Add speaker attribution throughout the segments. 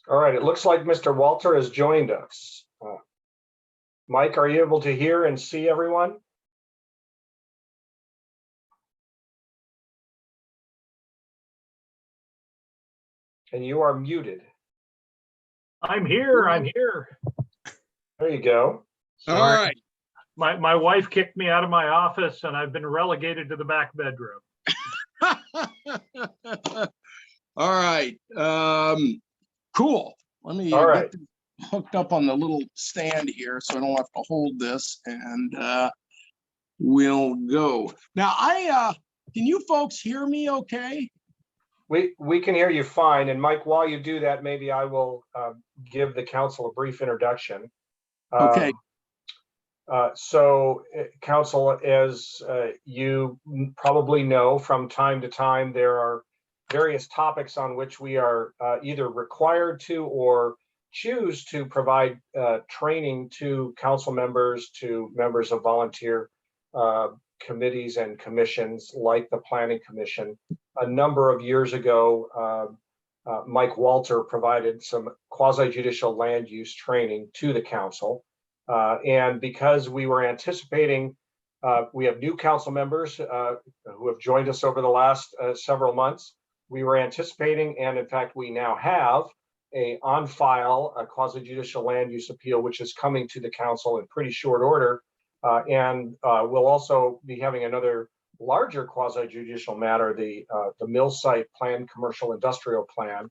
Speaker 1: All right, it looks like Mr. Walter has joined us. Mike, are you able to hear and see everyone? And you are muted.
Speaker 2: I'm here. I'm here.
Speaker 1: There you go.
Speaker 3: All right.
Speaker 2: My wife kicked me out of my office and I've been relegated to the back bedroom.
Speaker 3: All right. Cool. Let me
Speaker 1: All right.
Speaker 3: get this hooked up on the little stand here so I don't have to hold this, and we'll go. Now, can you folks hear me okay?
Speaker 1: We can hear you fine. And Mike, while you do that, maybe I will give the council a brief introduction.
Speaker 3: Okay.
Speaker 1: So, council, as you probably know, from time to time, there are various topics on which we are either required to or choose to provide training to council members, to members of volunteer committees and commissions like the Planning Commission. A number of years ago, Mike Walter provided some quasi-judicial land use training to the council. And because we were anticipating, we have new council members who have joined us over the last several months. We were anticipating, and in fact, we now have on file a quasi-judicial land use appeal, which is coming to the council in pretty short order. And we'll also be having another larger quasi-judicial matter, the mill site plan, commercial industrial plan.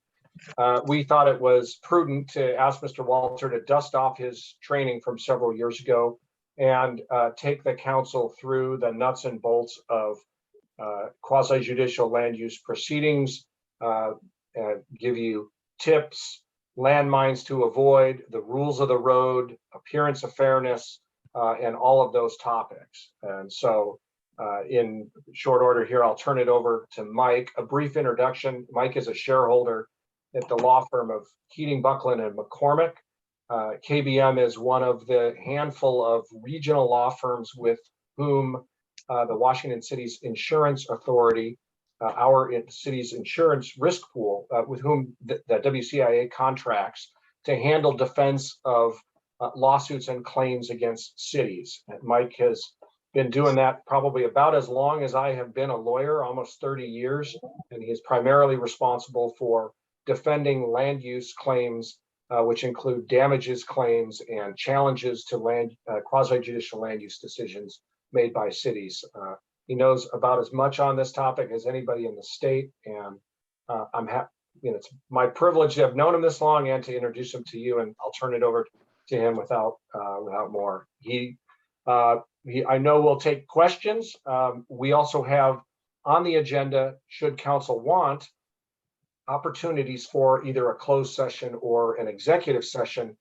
Speaker 1: We thought it was prudent to ask Mr. Walter to dust off his training from several years ago and take the council through the nuts and bolts of quasi-judicial land use proceedings, and give you tips, landmines to avoid, the rules of the road, appearance of fairness, and all of those topics. And so in short order here, I'll turn it over to Mike. A brief introduction. Mike is a shareholder at the law firm of Keating, Buckland, and McCormick. KBM is one of the handful of regional law firms with whom the Washington City's Insurance Authority, our city's insurance risk pool, with whom the WCIA contracts to handle defense of lawsuits and claims against cities. And Mike has been doing that probably about as long as I have been a lawyer, almost 30 years, and he is primarily responsible for defending land use claims, which include damages claims and challenges to quasi-judicial land use decisions made by cities. He knows about as much on this topic as anybody in the state, and I'm happy. It's my privilege to have known him this long and to introduce him to you. And I'll turn it over to him without more. I know we'll take questions. We also have on the agenda, should council want, opportunities for either a closed session or an executive session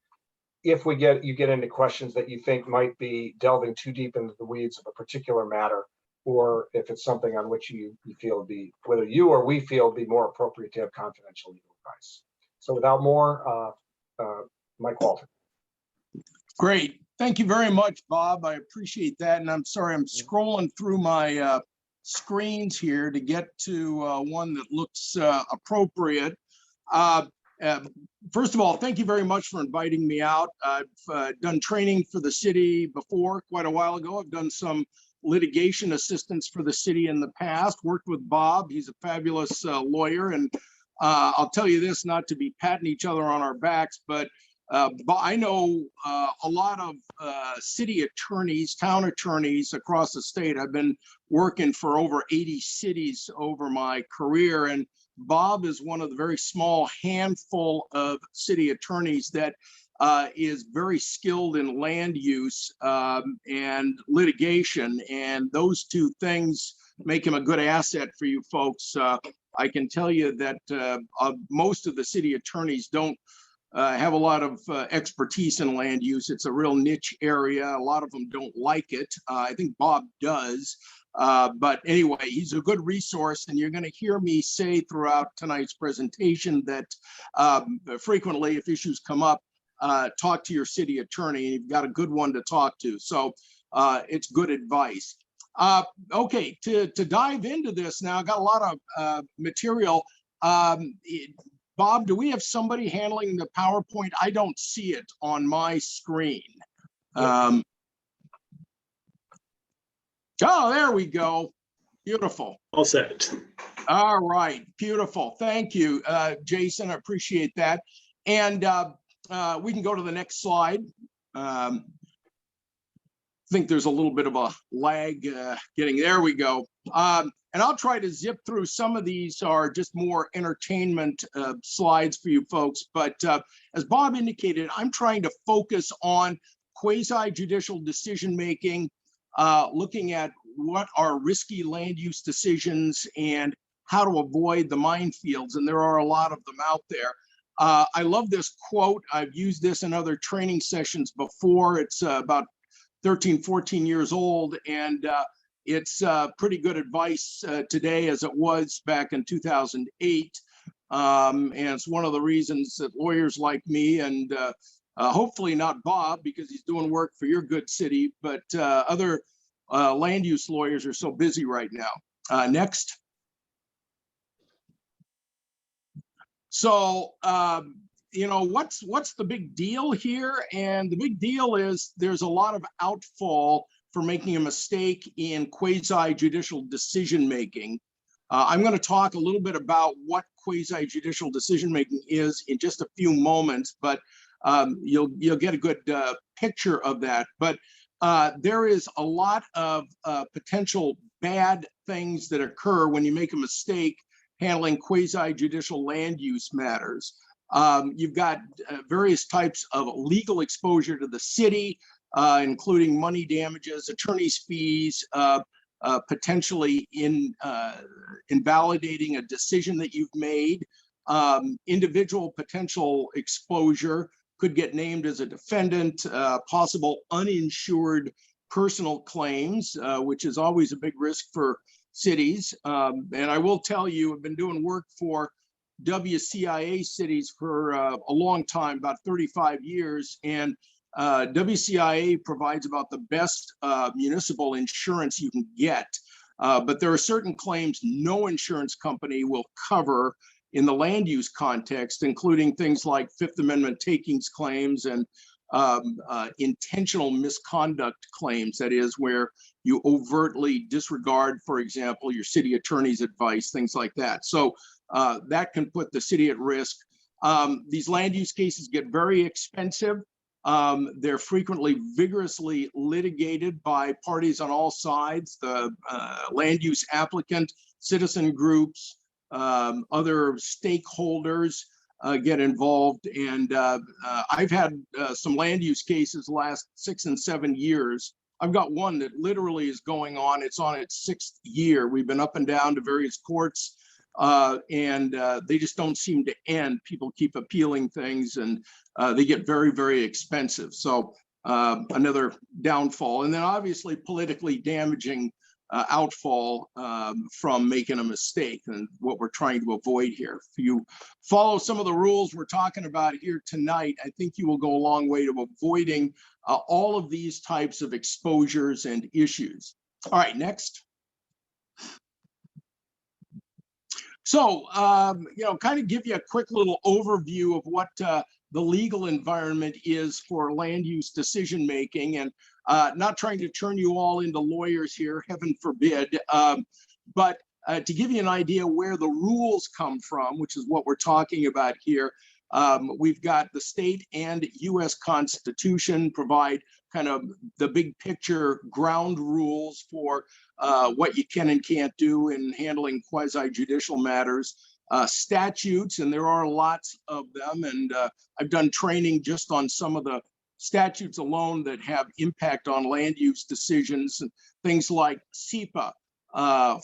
Speaker 1: if you get into questions that you think might be delving too deep into the weeds of a particular matter, or if it's something on which you feel whether you or we feel be more appropriate to have confidential legal advice. So without more, Mike Walter.
Speaker 3: Great. Thank you very much, Bob. I appreciate that. And I'm sorry, I'm scrolling through my screens here to get to one that looks appropriate. First of all, thank you very much for inviting me out. I've done training for the city before, quite a while ago. I've done some litigation assistance for the city in the past, worked with Bob. He's a fabulous lawyer. And I'll tell you this, not to be patting each other on our backs, but I know a lot of city attorneys, town attorneys across the state. I've been working for over 80 cities over my career, and Bob is one of the very small handful of city attorneys that is very skilled in land use and litigation, and those two things make him a good asset for you folks. I can tell you that most of the city attorneys don't have a lot of expertise in land use. It's a real niche area. A lot of them don't like it. I think Bob does. But anyway, he's a good resource, and you're going to hear me say throughout tonight's presentation that frequently, if issues come up, talk to your city attorney, and you've got a good one to talk to. So it's good advice. Okay, to dive into this now, I got a lot of material. Bob, do we have somebody handling the PowerPoint? I don't see it on my screen. Oh, there we go. Beautiful.
Speaker 4: All set.
Speaker 3: All right, beautiful. Thank you, Jason. I appreciate that. And we can go to the next slide. I think there's a little bit of a lag getting there. We go. And I'll try to zip through. Some of these are just more entertainment slides for you folks. But as Bob indicated, I'm trying to focus on quasi-judicial decision making, looking at what are risky land use decisions and how to avoid the minefields. And there are a lot of them out there. I love this quote. I've used this in other training sessions before. It's about 13, 14 years old. And it's pretty good advice today as it was back in 2008. And it's one of the reasons that lawyers like me and hopefully not Bob, because he's doing work for your good city, but other land use lawyers are so busy right now. Next. So, you know, what's the big deal here? And the big deal is there's a lot of outfall for making a mistake in quasi-judicial decision-making. I'm going to talk a little bit about what quasi-judicial decision-making is in just a few moments, but you'll get a good picture of that. But there is a lot of potential bad things that occur when you make a mistake handling quasi-judicial land use matters. You've got various types of legal exposure to the city, including money damages, attorney's fees, potentially invalidating a decision that you've made. Individual potential exposure could get named as a defendant, possible uninsured personal claims, which is always a big risk for cities. And I will tell you, I've been doing work for WCIA cities for a long time, about 35 years. And WCIA provides about the best municipal insurance you can get. But there are certain claims no insurance company will cover in the land use context, including things like Fifth Amendment takings claims and intentional misconduct claims. That is, where you overtly disregard, for example, your city attorney's advice, things like that. So that can put the city at risk. These land use cases get very expensive. They're frequently vigorously litigated by parties on all sides, the land use applicant, citizen groups, other stakeholders get involved. And I've had some land use cases last 6 and 7 years. I've got one that literally is going on. It's on its 6th year. We've been up and down to various courts, and they just don't seem to end. People keep appealing things, and they get very, very expensive. So another downfall. And then obviously politically damaging outfall from making a mistake, and what we're trying to avoid here. If you follow some of the rules we're talking about here tonight, I think you will go a long way to avoiding all of these types of exposures and issues. All right, next. So, you know, kind of give you a quick little overview of what the legal environment is for land use decision making, and not trying to turn you all into lawyers here, heaven forbid, but to give you an idea where the rules come from, which is what we're talking about here. We've got the state and US Constitution provide kind of the big picture ground rules for what you can and can't do in handling quasi-judicial matters. Statutes, and there are lots of them, and I've done training just on some of the statutes alone that have impact on land use decisions, and things like SEPA,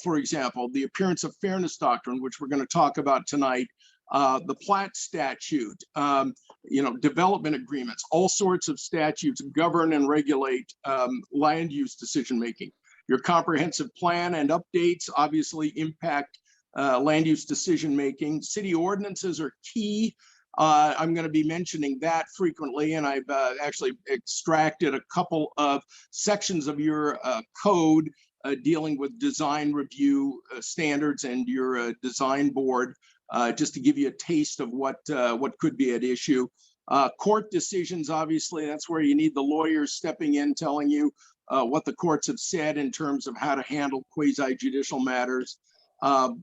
Speaker 3: for example, the Appearance of Fairness Doctrine, which we're going to talk about tonight, the Plat Statute, you know, development agreements, all sorts of statutes govern and regulate land use decision making. Your comprehensive plan and updates obviously impact land use decision making. City ordinances are key. I'm going to be mentioning that frequently, and I've actually extracted a couple of sections of your code dealing with design review standards and your design board just to give you a taste of what could be at issue. Court decisions, obviously, that's where you need the lawyers stepping in, telling you what the courts have said in terms of how to handle quasi-judicial matters.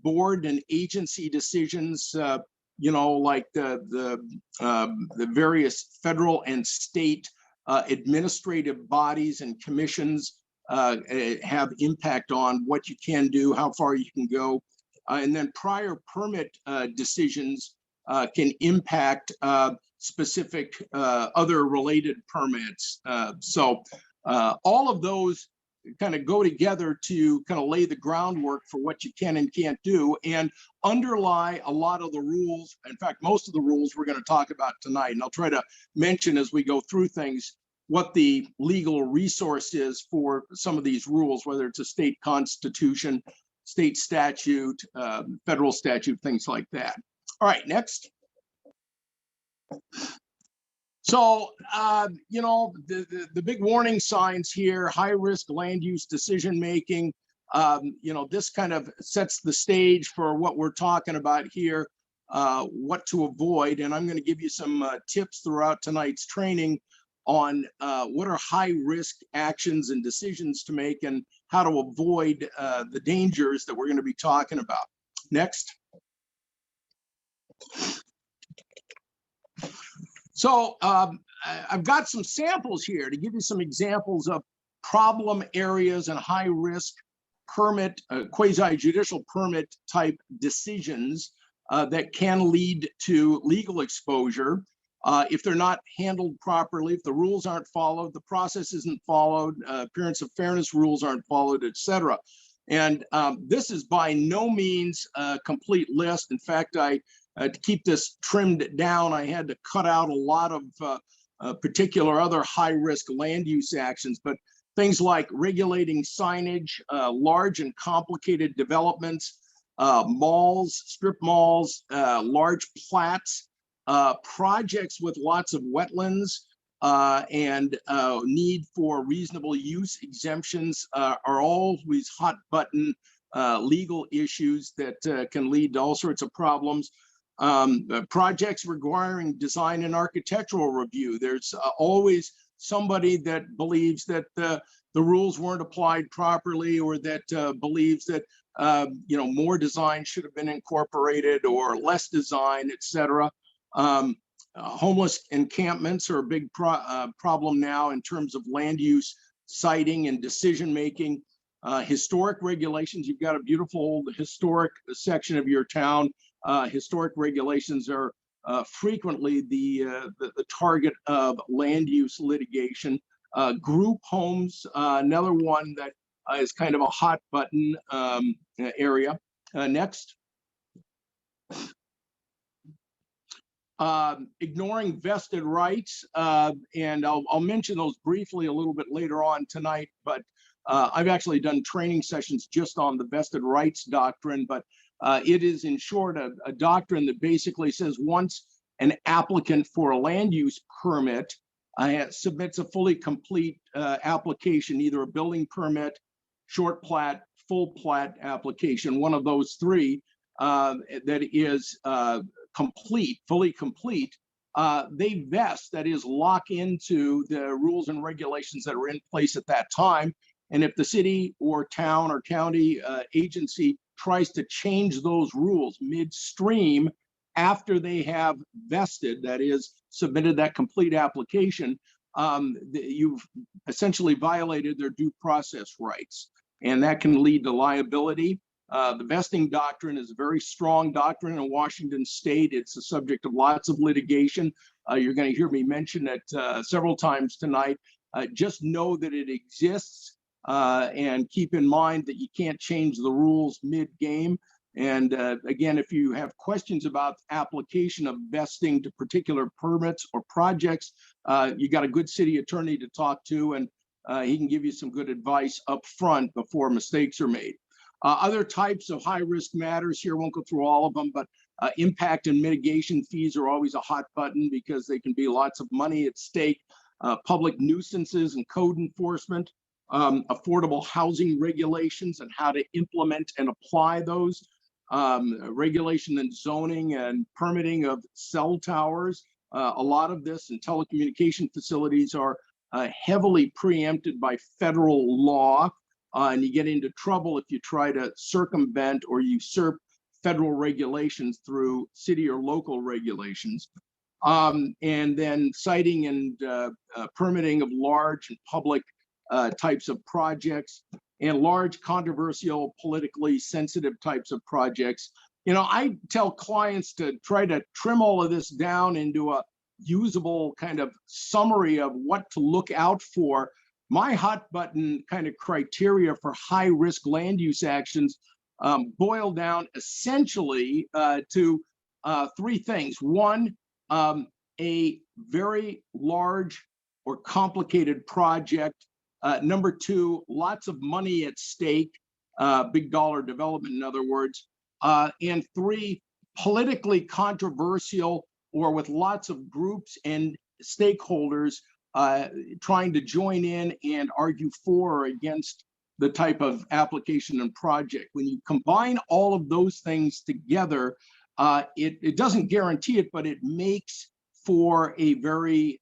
Speaker 3: Board and agency decisions, like the various federal and state administrative bodies and commissions have impact on what you can do, how far you can go. And then prior permit decisions can impact specific other related permits. So all of those kind of go together to kind of lay the groundwork for what you can and can't do and underlie a lot of the rules. In fact, most of the rules we're going to talk about tonight. And I'll try to mention as we go through things what the legal resource is for some of these rules, whether it's a state constitution, state statute, federal statute, things like that. All right, next. So, the big warning signs here, high risk land use decision making, this kind of sets the stage for what we're talking about here, what to avoid. And I'm going to give you some tips throughout tonight's training on what are high risk actions and decisions to make and how to avoid the dangers that we're going to be talking about. Next. So I've got some samples here to give you some examples of problem areas and high risk permit, quasi-judicial permit type decisions that can lead to legal exposure if they're not handled properly, if the rules aren't followed, the process isn't followed, appearance of fairness rules aren't followed, etc. And this is by no means a complete list. In fact, to keep this trimmed down, I had to cut out a lot of particular other high-risk land use actions, but things like regulating signage, large and complicated developments, malls, strip malls, large plats, projects with lots of wetlands, and need for reasonable use exemptions are always hot button legal issues that can lead to all sorts of problems. Projects requiring design and architectural review. There's always somebody that believes that the rules weren't applied properly, or that believes that more design should have been incorporated or less design, etc. Homeless encampments are a big problem now in terms of land use siting and decision making. Historic regulations. You've got a beautiful old historic section of your town. Historic regulations are frequently the target of land use litigation. Group homes, another one that is kind of a hot button area. Next. Ignoring vested rights, and I'll mention those briefly a little bit later on tonight, but I've actually done training sessions just on the vested rights doctrine, but it is in short a doctrine that basically says once an applicant for a land use permit submits a fully complete application, either a building permit, short plat, full plat application, one of those three that is complete, fully complete, they vest, that is lock into the rules and regulations that are in place at that time. And if the city or town or county agency tries to change those rules midstream after they have vested, that is submitted that complete application, you've essentially violated their due process rights. And that can lead to liability. The Vesting Doctrine is a very strong doctrine in Washington State. It's the subject of lots of litigation. You're going to hear me mention it several times tonight. Just know that it exists, and keep in mind that you can't change the rules mid-game. And again, if you have questions about application of vesting to particular permits or projects, you got a good city attorney to talk to, and he can give you some good advice up front before mistakes are made. Other types of high-risk matters here, won't go through all of them, but impact and mitigation fees are always a hot button because they can be lots of money at stake. Public nuisances and code enforcement, affordable housing regulations and how to implement and apply those. regulation and zoning and permitting of cell towers. A lot of this and telecommunication facilities are heavily preempted by federal law, and you get into trouble if you try to circumvent or usurp federal regulations through city or local regulations. And then siting and permitting of large and public types of projects and large, controversial, politically sensitive types of projects. You know, I tell clients to try to trim all of this down into a usable kind of summary of what to look out for. My hot button kind of criteria for high risk land use actions boil down essentially to three things. One, a very large or complicated project. Number two, lots of money at stake, big dollar development, in other words. And three, politically controversial or with lots of groups and stakeholders trying to join in and argue for or against the type of application and project. When you combine all of those things together, it doesn't guarantee it, but it makes for a very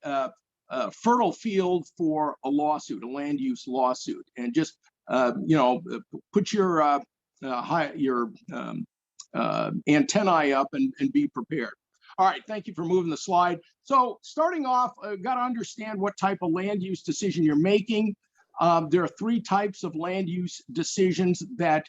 Speaker 3: fertile field for a lawsuit, a land use lawsuit. And just you know, put your antennae up and be prepared. All right, thank you for moving the slide. So starting off, got to understand what type of land use decision you're making. There are three types of land use decisions that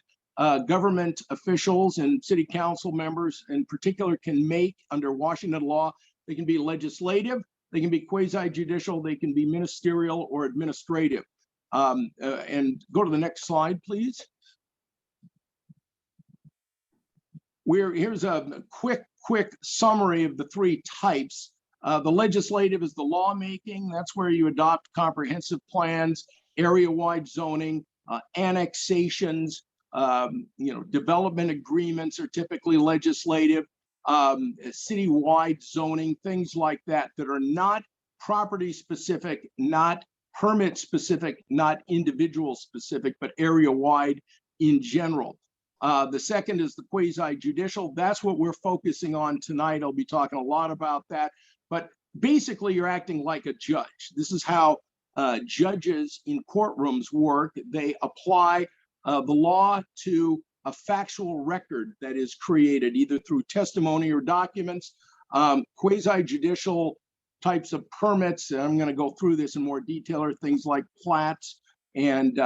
Speaker 3: government officials and city council members in particular can make under Washington law. They can be legislative, they can be quasi-judicial, they can be ministerial or administrative. And go to the next slide, please. Here's a quick summary of the three types. The legislative is the lawmaking. That's where you adopt comprehensive plans, area-wide zoning, annexations, you know, development agreements are typically legislative, city-wide zoning, things like that, that are not property specific, not permit specific, not individual specific, but area-wide in general. The second is the quasi-judicial. That's what we're focusing on tonight. I'll be talking a lot about that. But basically, you're acting like a judge. This is how judges in courtrooms work. They apply the law to a factual record that is created either through testimony or documents. Quasi-judicial types of permits, and I'm going to go through this in more detail, are things like plats and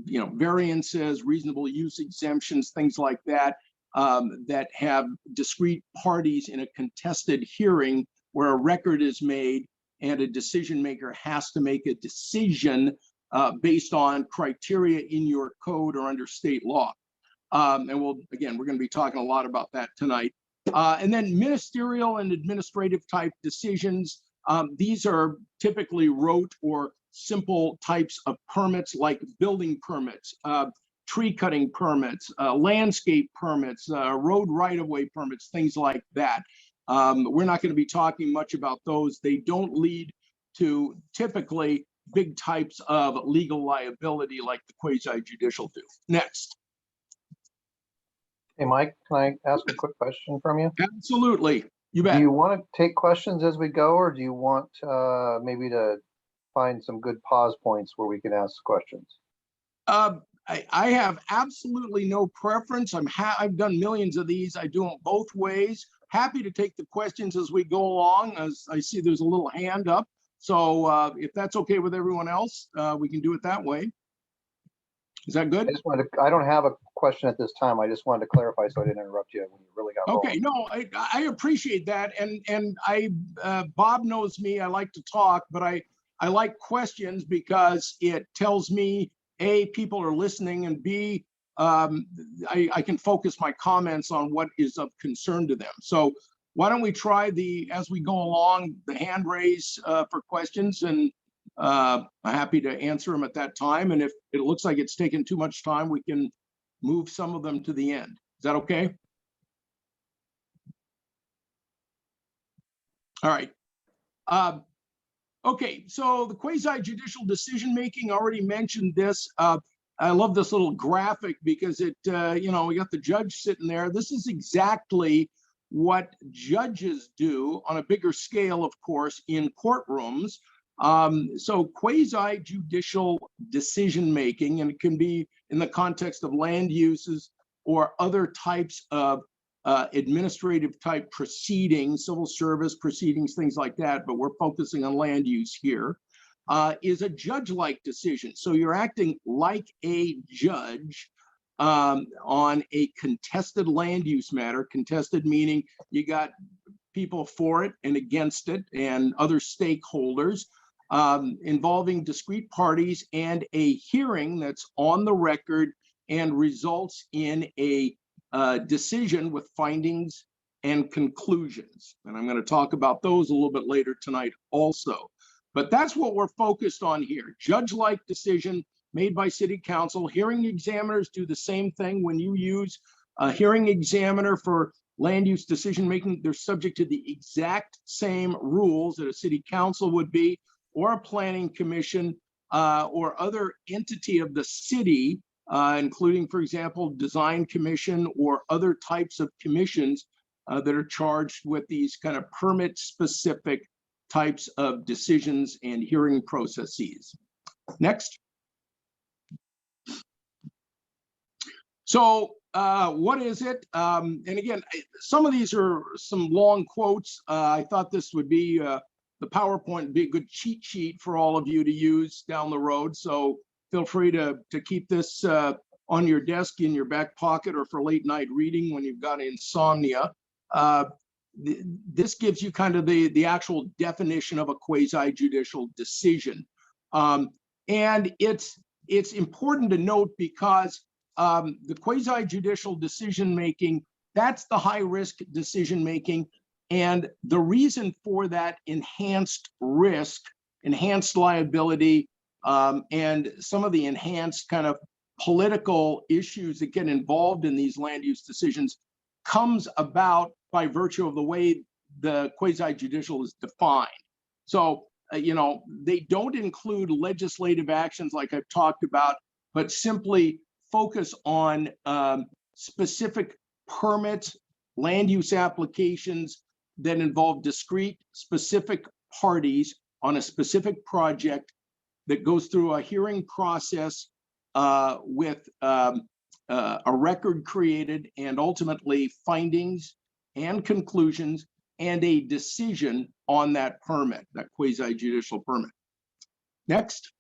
Speaker 3: you know, variances, reasonable use exemptions, things like that, that have discrete parties in a contested hearing where a record is made and a decision maker has to make a decision based on criteria in your code or under state law. And we're going to be talking a lot about that tonight. And then ministerial and administrative type decisions. These are typically rote or simple types of permits like building permits, tree cutting permits, landscape permits, road right-of-way permits, things like that. We're not going to be talking much about those. They don't lead to typically big types of legal liability like the quasi-judicial do. Next.
Speaker 4: Hey, Mike, can I ask a quick question from you?
Speaker 3: Absolutely. You bet.
Speaker 4: Do you want to take questions as we go, or do you want maybe to find some good pause points where we can ask questions?
Speaker 3: I have absolutely no preference. I've done millions of these. I do them both ways. Happy to take the questions as we go along. As I see there's a little hand up. So if that's okay with everyone else, we can do it that way. Is that good?
Speaker 4: I don't have a question at this time. I just wanted to clarify so I didn't interrupt you when you really got
Speaker 3: okay.
Speaker 4: rolling.
Speaker 3: No, I appreciate that. And Bob knows me. I like to talk, but I like questions because it tells me, A, people are listening, and B, I can focus my comments on what is of concern to them. So why don't we try as we go along, the hand raise for questions, and I'm happy to answer them at that time. And if it looks like it's taken too much time, we can move some of them to the end. Is that okay? All right. Okay, so the quasi-judicial decision-making, already mentioned this. I love this little graphic because it, you know, we got the judge sitting there. This is exactly what judges do on a bigger scale, of course, in courtrooms. So quasi-judicial decision-making, and it can be in the context of land uses or other types of administrative type proceedings, civil service proceedings, things like that, but we're focusing on land use here, is a judge-like decision. So you're acting like a judge on a contested land use matter. Contested meaning you got people for it and against it and other stakeholders, involving discrete parties, and a hearing that's on the record and results in a decision with findings and conclusions. And I'm going to talk about those a little bit later tonight also. But that's what we're focused on here. Judge-like decision made by city council. Hearing examiners do the same thing. When you use a hearing examiner for land use decision making, they're subject to the exact same rules that a city council would be, or a planning commission, or other entity of the city, including, for example, design commission or other types of commissions that are charged with these kind of permit specific types of decisions and hearing processes. Next. So what is it? And again, some of these are some long quotes. I thought this would be, the PowerPoint would be a good cheat sheet for all of you to use down the road. So feel free to keep this on your desk, in your back pocket, or for late night reading when you've got insomnia. This gives you kind of the actual definition of a quasi-judicial decision. And it's important to note because the quasi-judicial decision-making, that's the high-risk decision-making. And the reason for that enhanced risk, enhanced liability, and some of the enhanced kind of political issues that get involved in these land use decisions comes about by virtue of the way the quasi-judicial is defined. So, you know, they don't include legislative actions like I've talked about, but simply focus on specific permits, land use applications that involve discrete, specific parties on a specific project that goes through a hearing process with a record created, and ultimately findings and conclusions and a decision on that permit, that quasi-judicial permit. Next.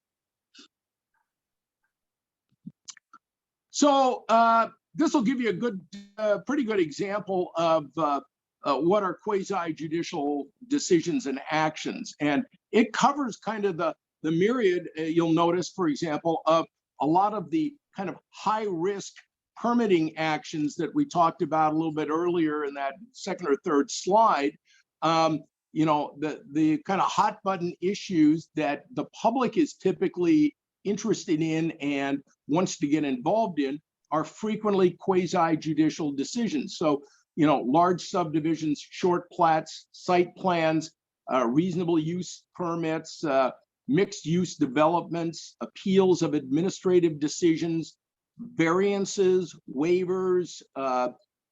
Speaker 3: So this will give you a good, pretty good example of what are quasi-judicial decisions and actions. And it covers kind of the myriad, you'll notice, for example, of a lot of the kind of high risk permitting actions that we talked about a little bit earlier in that second or third slide. You know, the kind of hot button issues that the public is typically interested in and wants to get involved in are frequently quasi-judicial decisions. So, you know, large subdivisions, short plats, site plans, reasonable use permits, mixed use developments, appeals of administrative decisions, variances, waivers,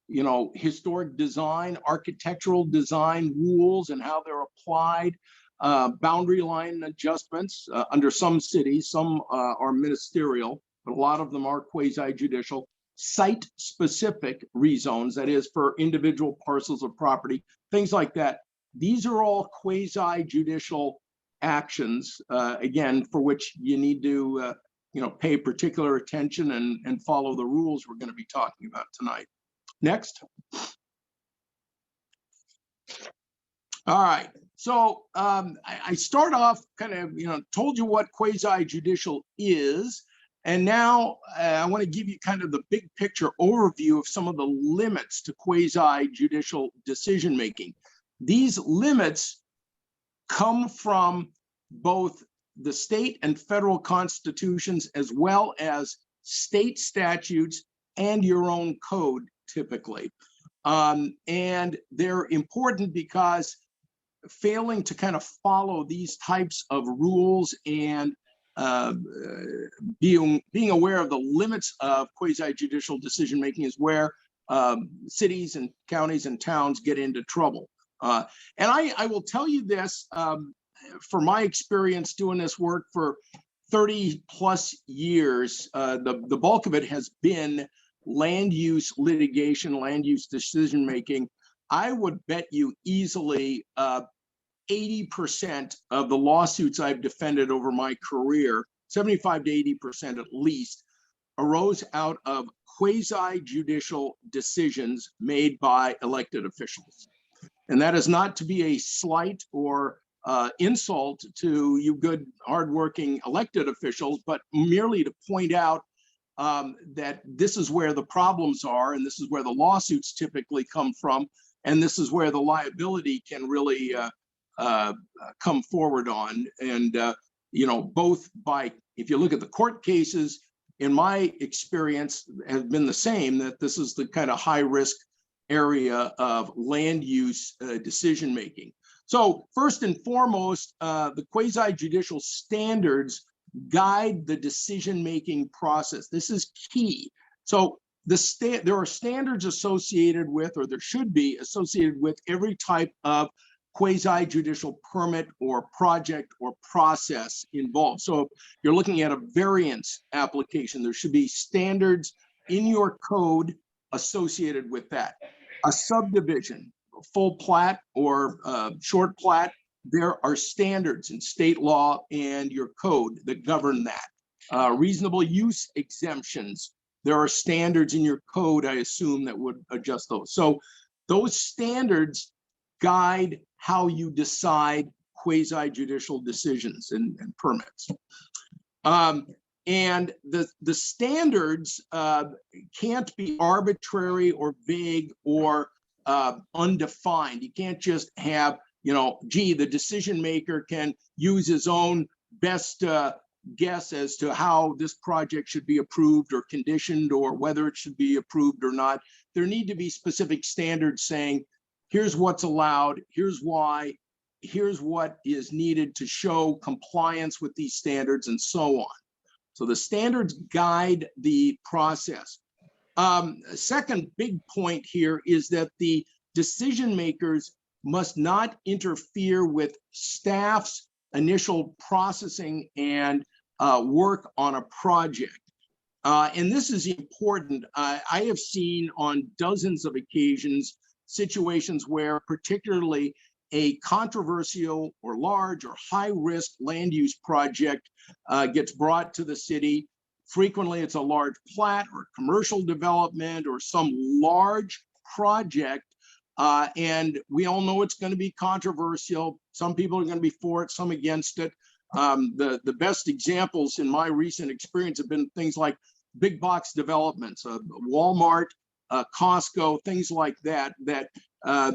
Speaker 3: you know, historic design, architectural design rules and how they're applied, boundary line adjustments under some cities, some are ministerial, but a lot of them are quasi-judicial, site-specific rezones, that is for individual parcels of property, things like that. These are all quasi-judicial actions, again, for which you need to you know, pay particular attention and follow the rules we're going to be talking about tonight. Next. All right. So I start off kind of, you know, told you what quasi-judicial is. And now I want to give you kind of the big picture overview of some of the limits to quasi-judicial decision making. These limits come from both the state and federal constitutions, as well as state statutes and your own code, typically. And they're important because failing to kind of follow these types of rules and being aware of the limits of quasi-judicial decision-making is where cities and counties and towns get into trouble. And I will tell you this, for my experience doing this work for 30 plus years, the bulk of it has been land use litigation, land use decision-making. I would bet you easily 80% of the lawsuits I've defended over my career, 75 to 80% at least, arose out of quasi-judicial decisions made by elected officials. And that is not to be a slight or insult to you good, hardworking elected officials, but merely to point out that this is where the problems are, and this is where the lawsuits typically come from, and this is where the liability can really come forward on. And, you know, both by, if you look at the court cases, in my experience, have been the same, that this is the kind of high risk area of land use decision making. So first and foremost, the quasi-judicial standards guide the decision-making process. This is key. So there are standards associated with, or there should be associated with, every type of quasi-judicial permit or project or process involved. So if you're looking at a variance application, there should be standards in your code associated with that. A subdivision, full plat or short plat, there are standards in state law and your code that govern that. Reasonable use exemptions, there are standards in your code, I assume, that would adjust those. So those standards guide how you decide quasi-judicial decisions and permits. And the standards can't be arbitrary or vague or undefined. You can't just have, you know, gee, the decision maker can use his own best guess as to how this project should be approved or conditioned or whether it should be approved or not. There need to be specific standards saying, here's what's allowed, here's why, here's what is needed to show compliance with these standards, and so on. So the standards guide the process. Second big point here is that the decision makers must not interfere with staff's initial processing and work on a project. And this is important. I have seen on dozens of occasions situations where particularly a controversial or large or high risk land use project gets brought to the city. Frequently it's a large plat or commercial development or some large project. And we all know it's going to be controversial. Some people are going to be for it, some against it. The best examples in my recent experience have been things like big box developments, Walmart, Costco, things like that,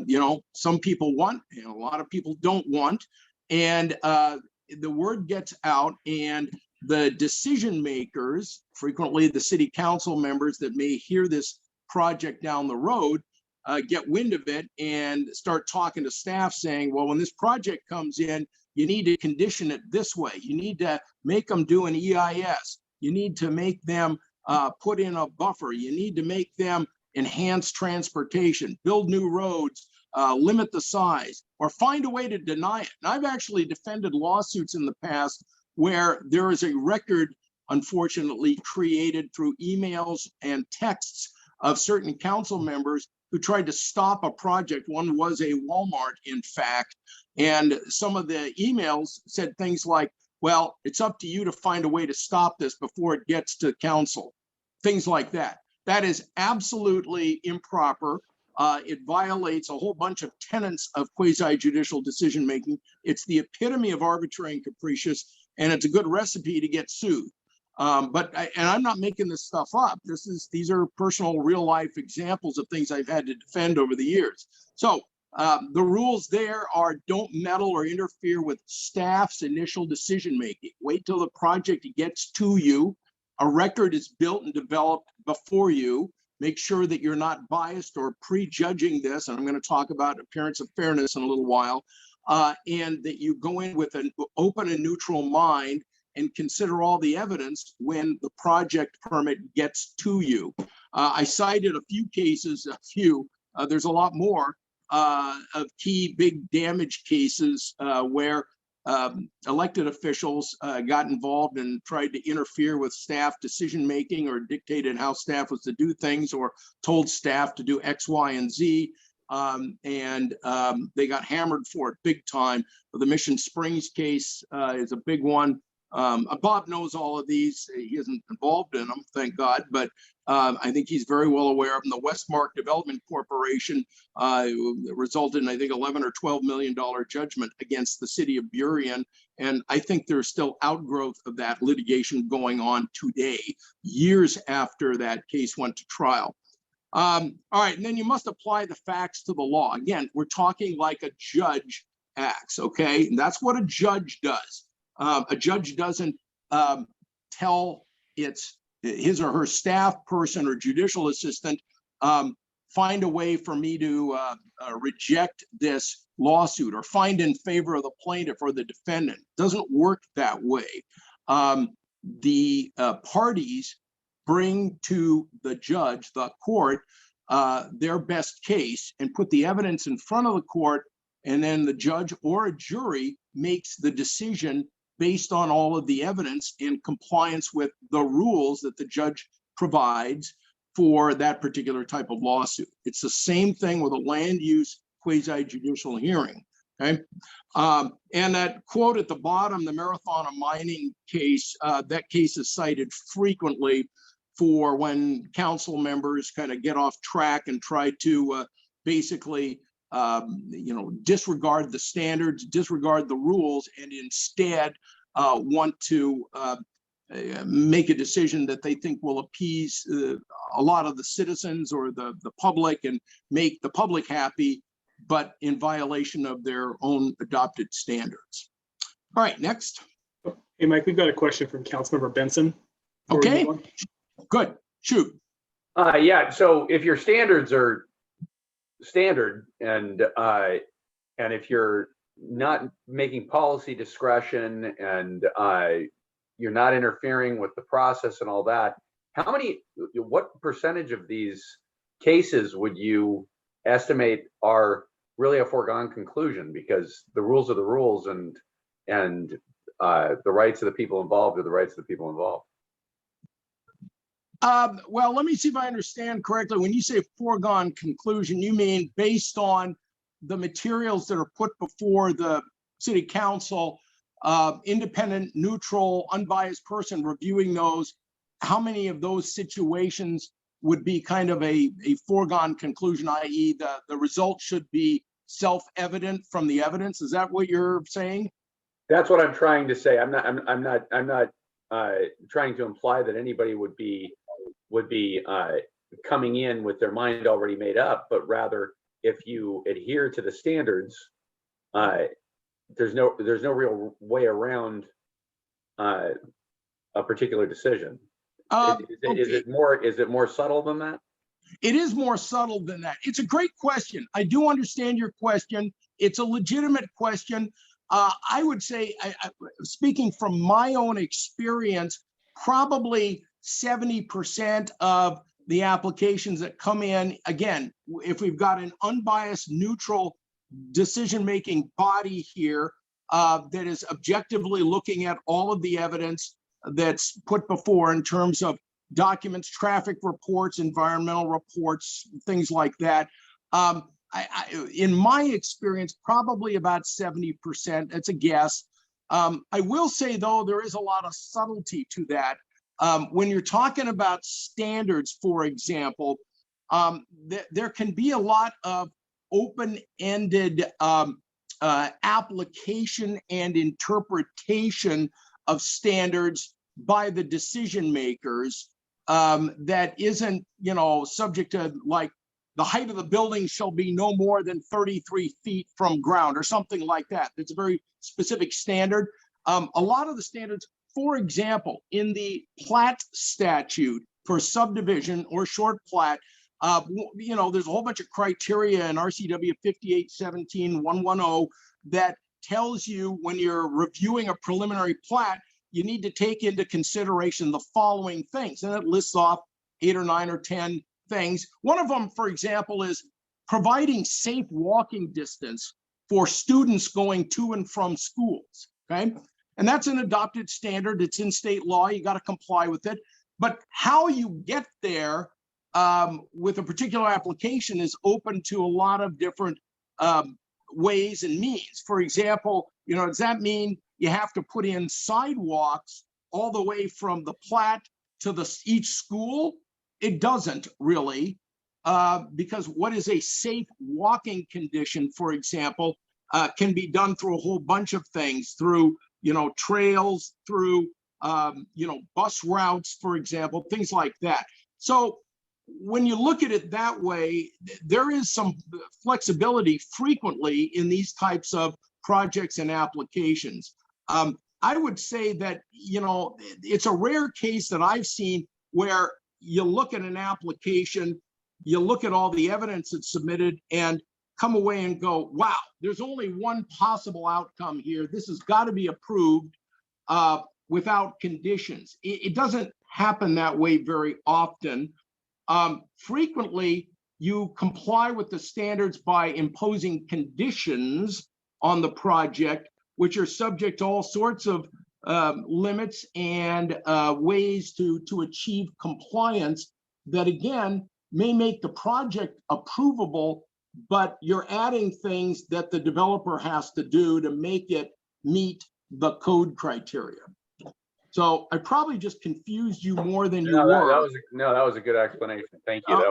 Speaker 3: you know, some people want, and a lot of people don't want. And the word gets out, and the decision makers, frequently the city council members that may hear this project down the road, get wind of it and start talking to staff saying, well, when this project comes in, you need to condition it this way. You need to make them do an EIS. You need to make them put in a buffer. You need to make them enhance transportation, build new roads, limit the size, or find a way to deny it. And I've actually defended lawsuits in the past where there is a record, unfortunately, created through emails and texts of certain council members who tried to stop a project. One was a Walmart, in fact, and some of the emails said things like, well, it's up to you to find a way to stop this before it gets to council, things like that. That is absolutely improper. It violates a whole bunch of tenets of quasi-judicial decision-making. It's the epitome of arbitrary and capricious, and it's a good recipe to get sued. And I'm not making this stuff up. These are personal, real-life examples of things I've had to defend over the years. So the rules there are don't meddle or interfere with staff's initial decision-making. Wait till the project gets to you. A record is built and developed before you. Make sure that you're not biased or prejudging this, and I'm going to talk about appearance of fairness in a little while, and that you go in with an open and neutral mind and consider all the evidence when the project permit gets to you. I cited a few cases, there's a lot more of key big damage cases where elected officials got involved and tried to interfere with staff decision-making, or dictated how staff was to do things, or told staff to do X, Y, and Z. They got hammered for it big time. The Mission Springs case is a big one. Bob knows all of these. He isn't involved in them, thank God, but I think he's very well aware of them. The Westmark Development Corporation resulted in, I think, $11 or $12 million judgment against the city of Burien. And I think there's still outgrowth of that litigation going on today, years after that case went to trial. All right, and then you must apply the facts to the law. Again, we're talking like a judge acts, okay? And that's what a judge does. A judge doesn't tell his or her staff person or judicial assistant, find a way for me to reject this lawsuit, or find in favor of the plaintiff or the defendant. It doesn't work that way. The parties bring to the judge, the court, their best case, and put the evidence in front of the court, and then the judge or a jury makes the decision based on all of the evidence in compliance with the rules that the judge provides for that particular type of lawsuit. It's the same thing with a land use quasi-judicial hearing, okay? And that quote at the bottom, the Marathon of Mining case, that case is cited frequently for when council members kind of get off track and try to basically disregard the standards, disregard the rules, and instead want to make a decision that they think will appease a lot of the citizens or the public and make the public happy, but in violation of their own adopted standards. All right, next.
Speaker 5: Hey, Mike, we've got a question from Councilmember Benson.
Speaker 3: Okay, good, shoot.
Speaker 6: Yeah, so if your standards are standard, and if you're not making policy discretion, and you're not interfering with the process and all that, what percentage of these cases would you estimate are really a foregone conclusion, because the rules are the rules, and the rights of the people involved are the rights of the people involved?
Speaker 3: Well, let me see if I understand correctly. When you say foregone conclusion, you mean based on the materials that are put before the city council, independent, neutral, unbiased person reviewing those, how many of those situations would be kind of a foregone conclusion, i.e. the result should be self-evident from the evidence? Is that what you're saying?
Speaker 6: That's what I'm trying to say. I'm not trying to imply that anybody would be coming in with their mind already made up, but rather, if you adhere to the standards, there's no real way around a particular decision. Is it more subtle than that?
Speaker 3: It is more subtle than that. It's a great question. I do understand your question. It's a legitimate question. I would say, speaking from my own experience, probably 70% of the applications that come in, again, if we've got an unbiased, neutral decision-making body here that is objectively looking at all of the evidence that's put before in terms of documents, traffic reports, environmental reports, things like that. In my experience, probably about 70%. That's a guess. I will say, though, there is a lot of subtlety to that. When you're talking about standards, for example, there can be a lot of open-ended application and interpretation of standards by the decision makers that isn't, subject to, like, the height of the building shall be no more than 33 feet from ground, or something like that. It's a very specific standard. A lot of the standards, for example, in the plat statute for subdivision or short plat, there's a whole bunch of criteria in RCW 5817-110 that tells you, when you're reviewing a preliminary plat, you need to take into consideration the following things. And it lists off 8 or 9 or 10 things. One of them, for example, is providing safe walking distance for students going to and from schools, okay? And that's an adopted standard. It's in state law. You got to comply with it. But how you get there with a particular application is open to a lot of different ways and means. For example, does that mean you have to put in sidewalks all the way from the plat to each school? It doesn't really, because what is a safe walking condition, for example, can be done through a whole bunch of things, through trails, through bus routes, for example, things like that. So when you look at it that way, there is some flexibility frequently in these types of projects and applications. I would say that, it's a rare case that I've seen where you look at an application, you look at all the evidence that's submitted and come away and go, wow, there's only one possible outcome here. This has got to be approved without conditions. It doesn't happen that way very often. Frequently, you comply with the standards by imposing conditions on the project, which are subject to all sorts of limits and ways to achieve compliance that, again, may make the project approvable, but you're adding things that the developer has to do to make it meet the code criteria. So I probably just confused you more than you were.
Speaker 6: That was a good explanation. Thank you.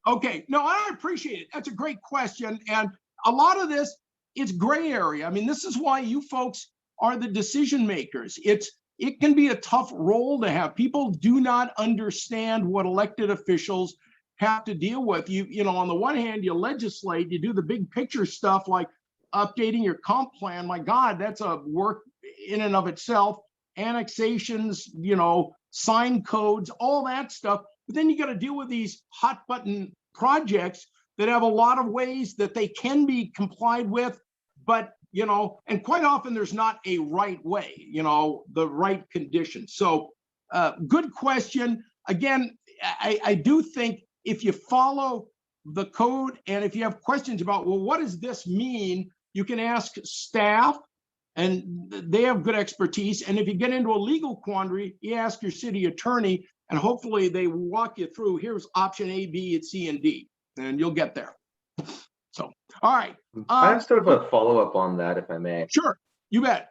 Speaker 3: Okay. No, I appreciate it. That's a great question. And a lot of this, it's gray area. I mean, this is why you folks are the decision makers. It can be a tough role to have. People do not understand what elected officials have to deal with. On the one hand, you legislate, you do the big picture stuff like updating your comp plan. My God, that's a work in and of itself. Annexations, sign codes, all that stuff. But then you got to deal with these hot button projects that have a lot of ways that they can be complied with, but and quite often there's not a right way, the right conditions. So good question. Again, I do think if you follow the code and if you have questions about, well, what does this mean? You can ask staff and they have good expertise. And if you get into a legal quandary, you ask your city attorney and hopefully they walk you through, here's option A, B, and C, and D, and you'll get there. So, all right.
Speaker 7: I have sort of a follow-up on that, if I may.
Speaker 3: Sure, you bet.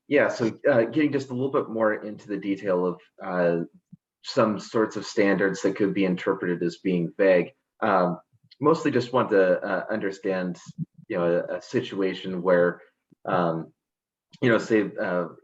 Speaker 7: Yeah, so getting just a little bit more into the detail of some sorts of standards that could be interpreted as being vague. Mostly just want to understand, a situation where, say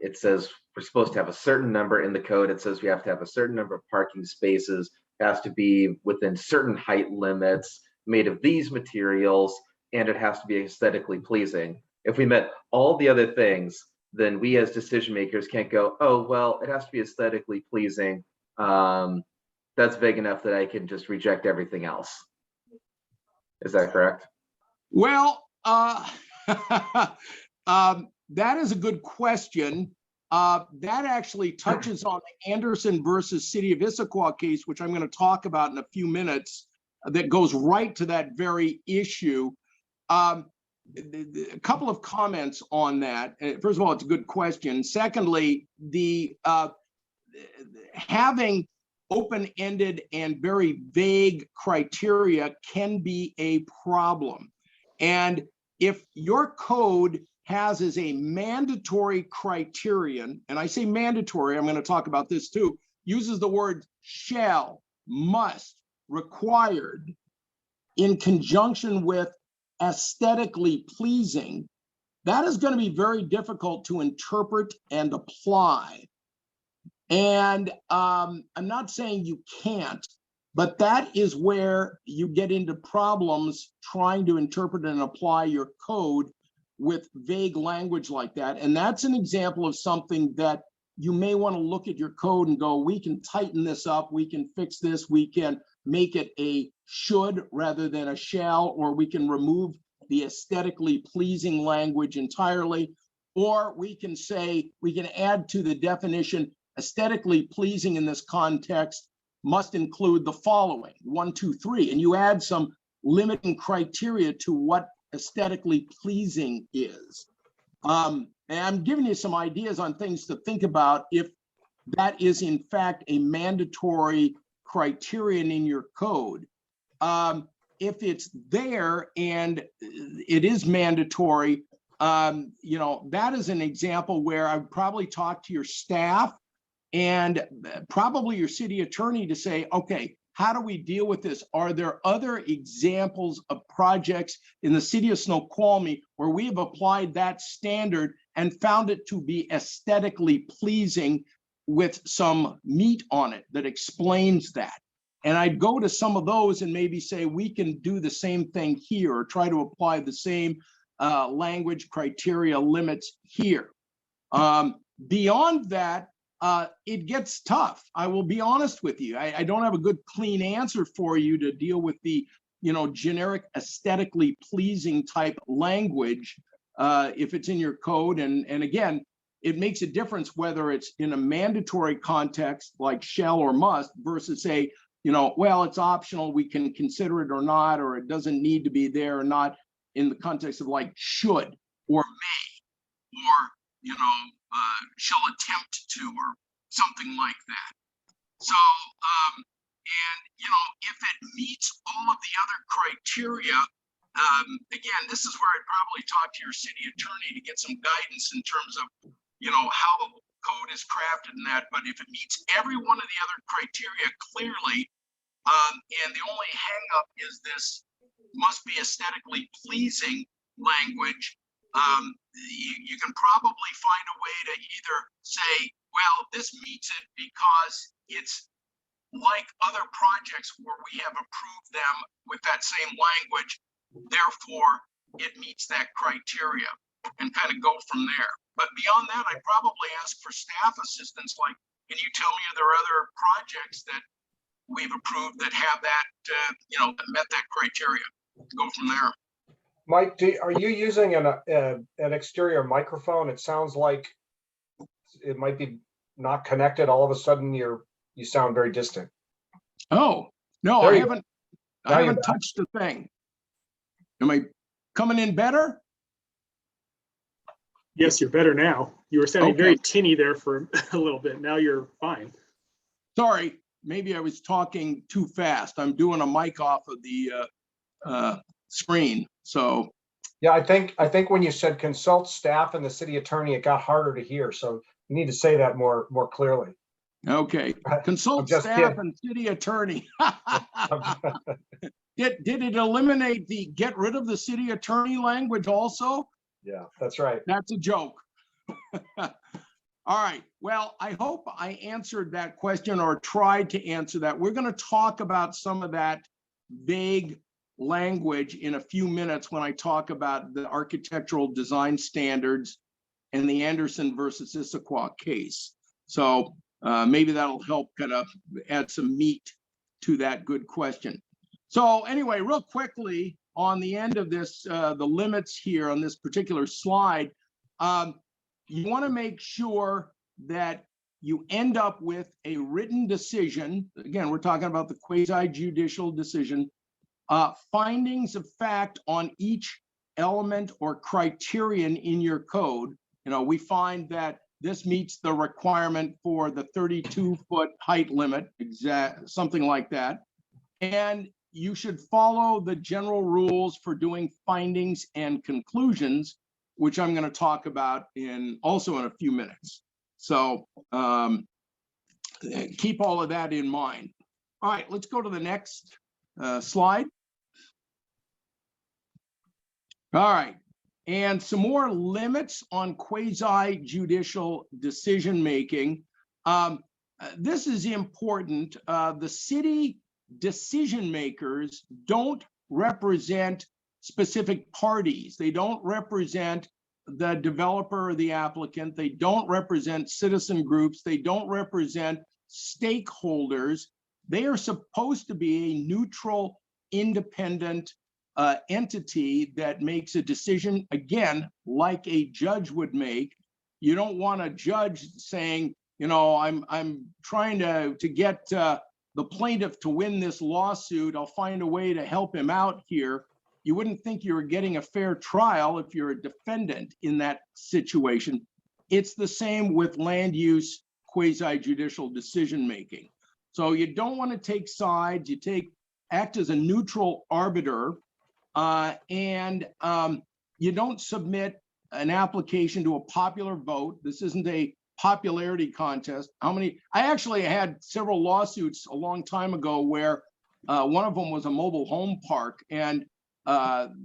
Speaker 7: it says we're supposed to have a certain number in the code. It says we have to have a certain number of parking spaces, it has to be within certain height limits, made of these materials, and it has to be aesthetically pleasing. If we met all the other things, then we as decision makers can't go, oh, well, it has to be aesthetically pleasing. That's vague enough that I can just reject everything else. Is that correct?
Speaker 3: Well, that is a good question. That actually touches on the Anderson versus City of Issaquah case, which I'm going to talk about in a few minutes, that goes right to that very issue. A couple of comments on that. First of all, it's a good question. Secondly, the having open-ended and very vague criteria can be a problem. And if your code has as a mandatory criterion, and I say mandatory, I'm going to talk about this too, uses the word shall, must, required, in conjunction with aesthetically pleasing, that is going to be very difficult to interpret and apply. And I'm not saying you can't, but that is where you get into problems trying to interpret and apply your code with vague language like that. And that's an example of something that you may want to look at your code and go, we can tighten this up, we can fix this, we can make it a should rather than a shall, or we can remove the aesthetically pleasing language entirely, Or we can say, we can add to the definition, aesthetically pleasing in this context must include the following, 1, 2, 3, and you add some limiting criteria to what aesthetically pleasing is. And I'm giving you some ideas on things to think about if that is in fact a mandatory criterion in your code. If it's there and it is mandatory, you know, that is an example where I'd probably talk to your staff and probably your city attorney to say, okay, how do we deal with this? Are there other examples of projects in the city of Snoqualmie where we have applied that standard and found it to be aesthetically pleasing with some meat on it that explains that? And I'd go to some of those and maybe say, we can do the same thing here, or try to apply the same language criteria limits here. Beyond that, it gets tough. I will be honest with you. I don't have a good clean answer for you to deal with the, you know, generic aesthetically pleasing type language if it's in your code. And again, it makes a difference whether it's in a mandatory context like shall or must versus say, you know, well, it's optional, we can consider it or not, or it doesn't need to be there or not, in the context of like should or may, or, you know, shall attempt to, or something like that. So, and, you know, if it meets all of the other criteria, again, this is where I'd probably talk to your city attorney to get some guidance in terms of, you know, how the code is crafted and that, but if it meets every one of the other criteria clearly, and the only hang up is this must be aesthetically pleasing language, you can probably find a way to either say, well, this meets it because it's like other projects where we have approved them with that same language, therefore it meets that criteria, and kind of go from there. But beyond that, I'd probably ask for staff assistance, like, can you tell me if there are other projects that we've approved that have that, you know, that met that criteria? Go from there.
Speaker 1: Mike, are you using an exterior microphone? It sounds like it might be not connected. All of a sudden, you sound very distant.
Speaker 3: Oh, no,
Speaker 1: There
Speaker 3: I
Speaker 1: you
Speaker 3: haven't.
Speaker 1: Now
Speaker 3: I
Speaker 1: you're
Speaker 3: haven't
Speaker 1: back.
Speaker 3: touched the thing. Am I coming in better?
Speaker 5: Yes, you're better now. You were sounding
Speaker 3: Okay.
Speaker 5: very tinny there for a little bit. Now you're fine.
Speaker 3: Sorry, maybe I was talking too fast. I'm doing a mic off of the screen. So,
Speaker 1: Yeah, I think when you said consult staff and the city attorney, it got harder to hear. So you need to say that more clearly.
Speaker 3: okay. Consult
Speaker 1: just
Speaker 3: staff
Speaker 1: kidding.
Speaker 3: and city attorney. Did it eliminate the get rid of the city attorney language also?
Speaker 1: Yeah, that's right.
Speaker 3: That's a joke. All right. Well, I hope I answered that question or tried to answer that. We're going to talk about some of that vague language in a few minutes when I talk about the architectural design standards and the Anderson versus Issaquah case. So maybe that'll help kind of add some meat to that good question. So anyway, real quickly on the end of this, the limits here on this particular slide, you want to make sure that you end up with a written decision. Again, we're talking about the quasi-judicial decision, findings of fact on each element or criterion in your code. You know, we find that this meets the requirement for the 32-foot height limit, something like that. And you should follow the general rules for doing findings and conclusions, which I'm going to talk about also in a few minutes. So keep all of that in mind. All right, let's go to the next slide. All right, and some more limits on quasi-judicial decision-making. This is important. The city decision makers don't represent specific parties. They don't represent the developer or the applicant. They don't represent citizen groups. They don't represent stakeholders. They are supposed to be a neutral, independent entity that makes a decision, again, like a judge would make. You don't want a judge saying, you know, I'm trying to get the plaintiff to win this lawsuit. I'll find a way to help him out here. You wouldn't think you were getting a fair trial if you're a defendant in that situation. It's the same with land use quasi-judicial decision-making. So you don't want to take sides. You act as a neutral arbiter, and you don't submit an application to a popular vote. This isn't a popularity contest. I actually had several lawsuits a long time ago where one of them was a mobile home park, and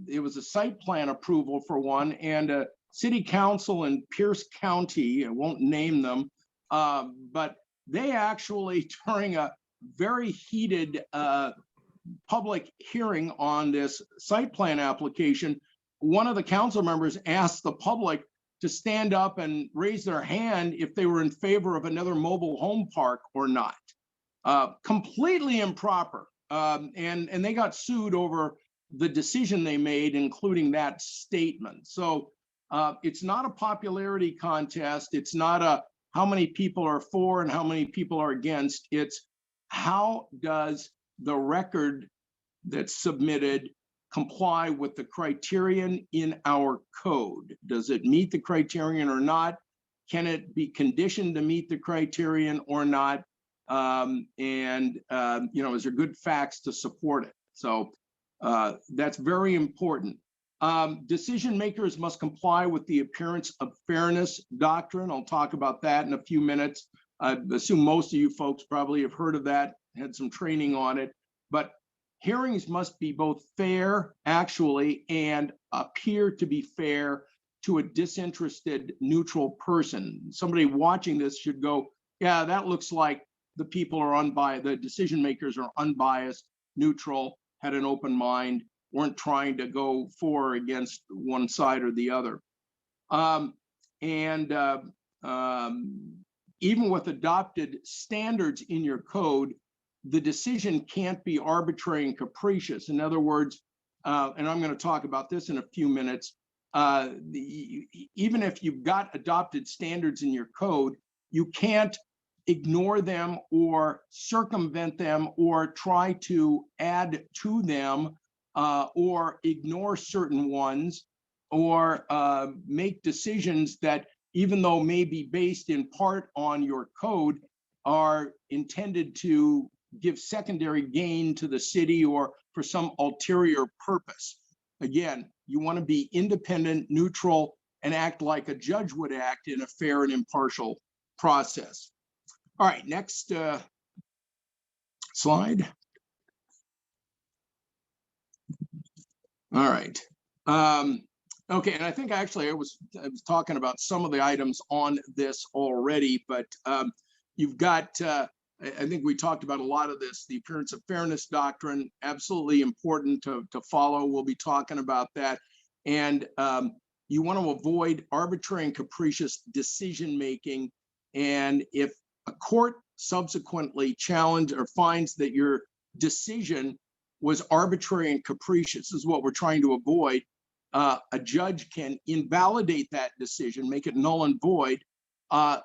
Speaker 3: it was a site plan approval for one, and a city council in Pierce County, I won't name them, but they actually, during a very heated public hearing on this site plan application, one of the council members asked the public to stand up and raise their hand if they were in favor of another mobile home park or not. Completely improper. And they got sued over the decision they made, including that statement. So it's not a popularity contest. It's not a how many people are for and how many people are against. It's how does the record that's submitted comply with the criterion in our code? Does it meet the criterion or not? Can it be conditioned to meet the criterion or not? You know, is there good facts to support it? So that's very important. Decision makers must comply with the appearance of fairness doctrine. I'll talk about that in a few minutes. I assume most of you folks probably have heard of that, had some training on it, but hearings must be both fair, actually, and appear to be fair to a disinterested, neutral person. Somebody watching this should go, yeah, that looks like the people are unbiased, the decision makers are unbiased, neutral, had an open mind, weren't trying to go for or against one side or the other. Even with adopted standards in your code, the decision can't be arbitrary and capricious. In other words, and I'm going to talk about this in a few minutes, even if you've got adopted standards in your code, you can't ignore them or circumvent them or try to add to them or ignore certain ones or make decisions that, even though may be based in part on your code, are intended to give secondary gain to the city or for some ulterior purpose. Again, you want to be independent, neutral, and act like a judge would act in a fair and impartial process. All right, next slide. All right. Okay, and I think actually I was talking about some of the items on this already, but you've got, I think we talked about a lot of this, the appearance of fairness doctrine, absolutely important to follow. We'll be talking about that. And you want to avoid arbitrary and capricious decision-making. And if a court subsequently challenges or finds that your decision was arbitrary and capricious, this is what we're trying to avoid, a judge can invalidate that decision, make it null and void,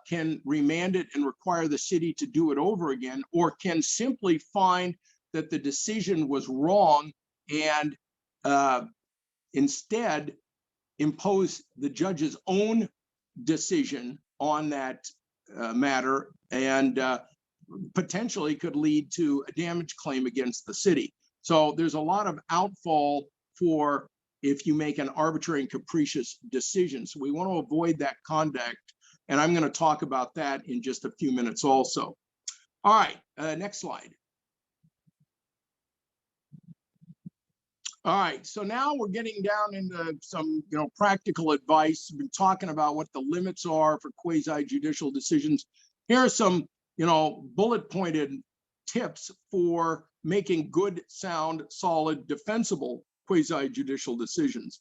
Speaker 3: can remand it and require the city to do it over again, or can simply find that the decision was wrong and instead impose the judge's own decision on that matter, and potentially could lead to a damage claim against the city. So there's a lot of outfall for if you make an arbitrary and capricious decision. So we want to avoid that conduct. And I'm going to talk about that in just a few minutes also. All right, next slide. All right, so now we're getting down into some, practical advice. We've been talking about what the limits are for quasi-judicial decisions. Here are some, bullet pointed tips for making good, sound, solid, defensible quasi-judicial decisions.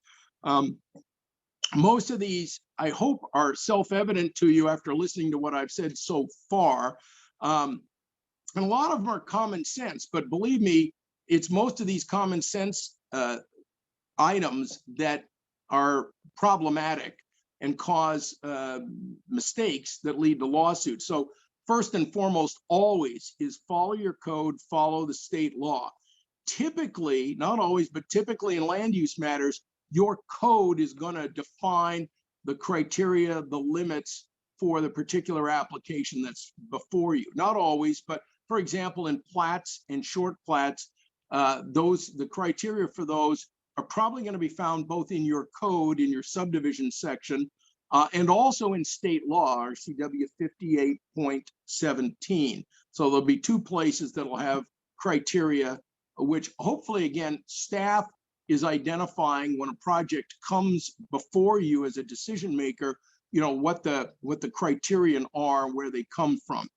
Speaker 3: Most of these, I hope, are self-evident to you after listening to what I've said so far. And a lot of them are common sense, but believe me, it's most of these common sense items that are problematic and cause mistakes that lead to lawsuits. So first and foremost, always is follow your code, follow the state law. Typically, not always, but typically in land use matters, your code is going to define the criteria, the limits for the particular application that's before you. Not always, but for example, in plats and short plats, the criteria for those are probably going to be found both in your code, in your subdivision section, and also in state law, RCW 58.17. So there'll be two places that'll have criteria, which hopefully, again, staff is identifying when a project comes before you as a decision maker, you know, what the criterion are, where they come from.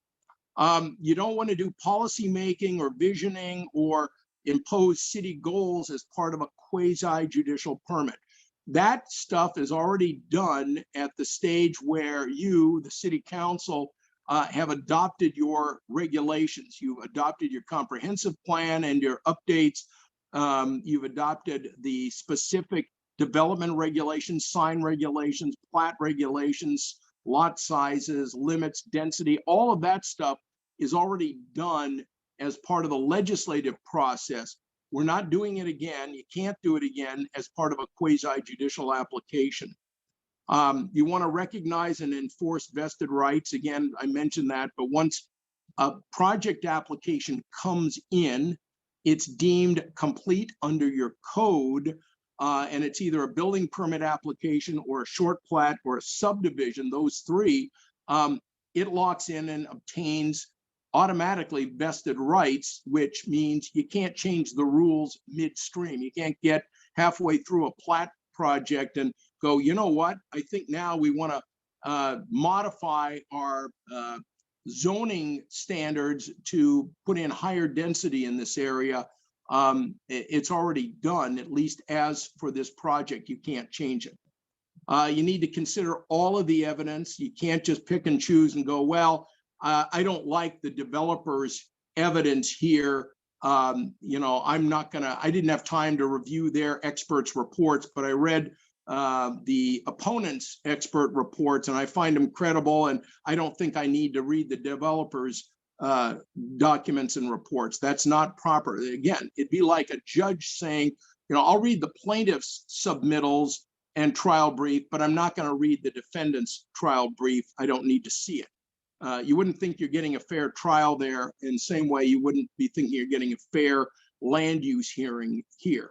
Speaker 3: You don't want to do policy making or visioning or impose city goals as part of a quasi-judicial permit. That stuff is already done at the stage where you, the city council, have adopted your regulations. You've adopted your comprehensive plan and your updates. You've adopted the specific development regulations, sign regulations, plat regulations, lot sizes, limits, density, all of that stuff is already done as part of the legislative process. We're not doing it again. You can't do it again as part of a quasi-judicial application. You want to recognize and enforce vested rights. Again, I mentioned that, but once a project application comes in, it's deemed complete under your code, and it's either a building permit application or a short plat or a subdivision, those three, it locks in and obtains automatically vested rights, which means you can't change the rules midstream. You can't get halfway through a plat project and go, you know what, I think now we want to modify our zoning standards to put in higher density in this area. It's already done, at least as for this project. You can't change it. You need to consider all of the evidence. You can't just pick and choose and go, well, I don't like the developer's evidence here. You know, I didn't have time to review their experts' reports, but I read the opponent's expert reports and I find them credible, and I don't think I need to read the developer's documents and reports. That's not proper. Again, it'd be like a judge saying, you know, I'll read the plaintiff's submittals and trial brief, but I'm not going to read the defendant's trial brief. I don't need to see it. You wouldn't think you're getting a fair trial there, in the same way you wouldn't be thinking you're getting a fair land use hearing here.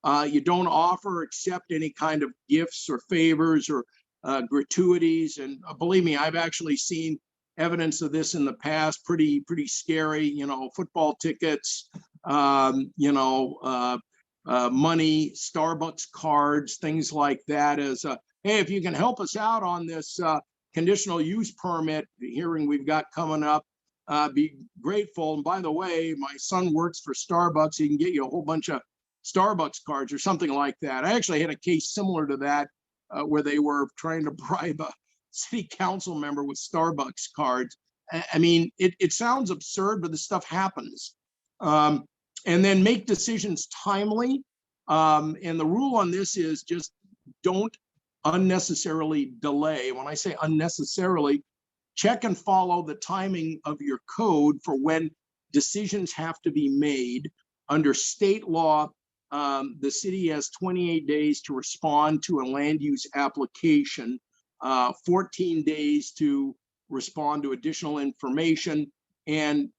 Speaker 3: You don't offer or accept any kind of gifts or favors or gratuities. And believe me, I've actually seen evidence of this in the past. Pretty scary, you know, football tickets, you know, money, Starbucks cards, things like that as a, hey, if you can help us out on this conditional use permit hearing we've got coming up, be grateful. And by the way, my son works for Starbucks. He can get you a whole bunch of Starbucks cards or something like that. I actually had a case similar to that where they were trying to bribe a city council member with Starbucks cards. I mean, it sounds absurd, but this stuff happens. And then make decisions timely. And the rule on this is just don't unnecessarily delay. When I say unnecessarily, check and follow the timing of your code for when decisions have to be made. Under state law, the city has 28 days to respond to a land use application, 14 days to respond to additional information, and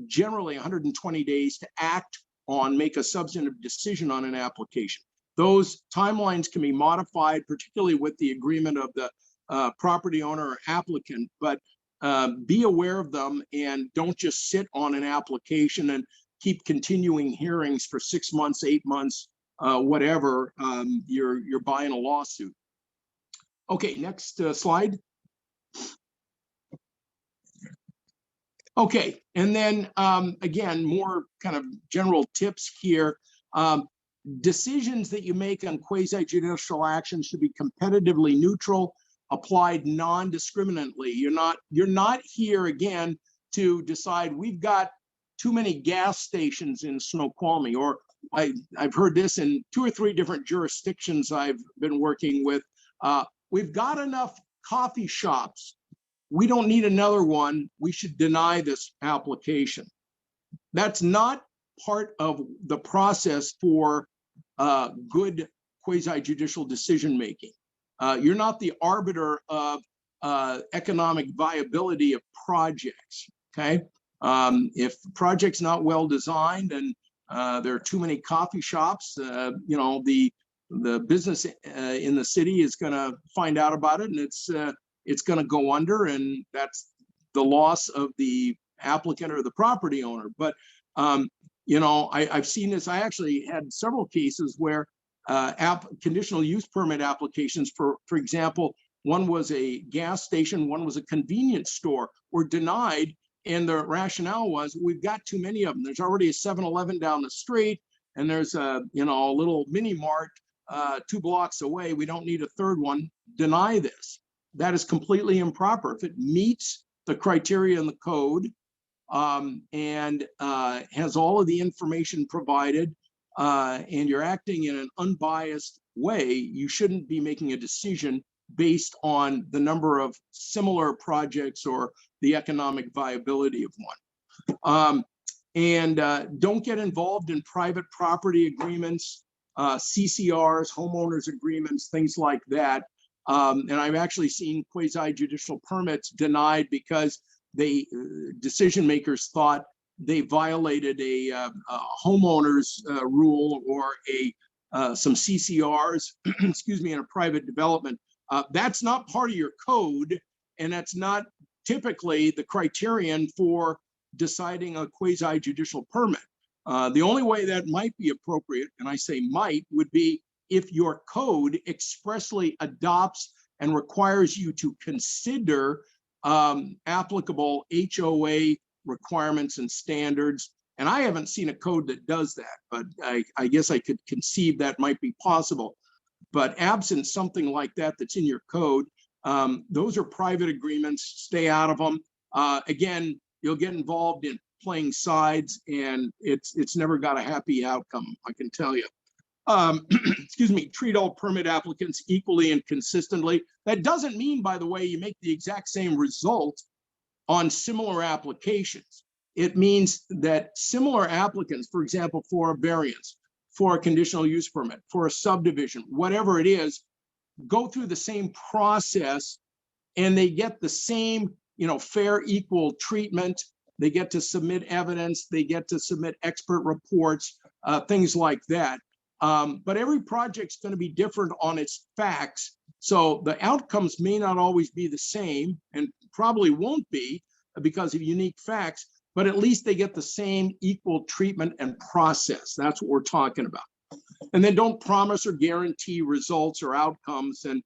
Speaker 3: generally 120 days to act on, make a substantive decision on an application. Those timelines can be modified, particularly with the agreement of the property owner or applicant, but be aware of them and don't just sit on an application and keep continuing hearings for 6 months, 8 months, whatever. You're buying a lawsuit. Okay, next slide. Okay, and then again, more kind of general tips here. Decisions that you make on quasi-judicial actions should be competitively neutral, applied non-discriminately. You're not here again to decide we've got too many gas stations in Snoqualmie, or I've heard this in 2 or 3 different jurisdictions I've been working with. We've got enough coffee shops. We don't need another one. We should deny this application. That's not part of the process for good quasi-judicial decision-making. You're not the arbiter of economic viability of projects, okay? If the project's not well designed and there are too many coffee shops, you know, the business in the city is gonna find out about it, and it's gonna go under, and that's the loss of the applicant or the property owner. But you know, I've seen this. I actually had several cases where conditional use permit applications, for example, one was a gas station, one was a convenience store, were denied. And the rationale was, we've got too many of them. There's already a 7-Eleven down the street, and there's a, you know, a little mini mart 2 blocks away. We don't need a third one. Deny this. That is completely improper. If it meets the criteria in the code and has all of the information provided, and you're acting in an unbiased way, you shouldn't be making a decision based on the number of similar projects or the economic viability of one. Don't get involved in private property agreements, CCRs, homeowners agreements, things like that. And I've actually seen quasi-judicial permits denied because decision makers thought they violated a homeowner's rule or some CCRs, excuse me, in a private development. That's not part of your code, and that's not typically the criterion for deciding a quasi-judicial permit. The only way that might be appropriate, and I say might, would be if your code expressly adopts and requires you to consider applicable HOA requirements and standards. And I haven't seen a code that does that, but I guess I could conceive that might be possible. But absent something like that that's in your code, those are private agreements. Stay out of them. Again, you'll get involved in playing sides, and it's never got a happy outcome, I can tell you. Excuse me, treat all permit applicants equally and consistently. That doesn't mean, by the way, you make the exact same result on similar applications. It means that similar applicants, for example, for a variance, for a conditional use permit, for a subdivision, whatever it is, go through the same process and they get the same, you know, fair, equal treatment. They get to submit evidence, they get to submit expert reports, things like that. But every project's going to be different on its facts. So the outcomes may not always be the same, and probably won't be because of unique facts, but at least they get the same equal treatment and process. That's what we're talking about. And then don't promise or guarantee results or outcomes. And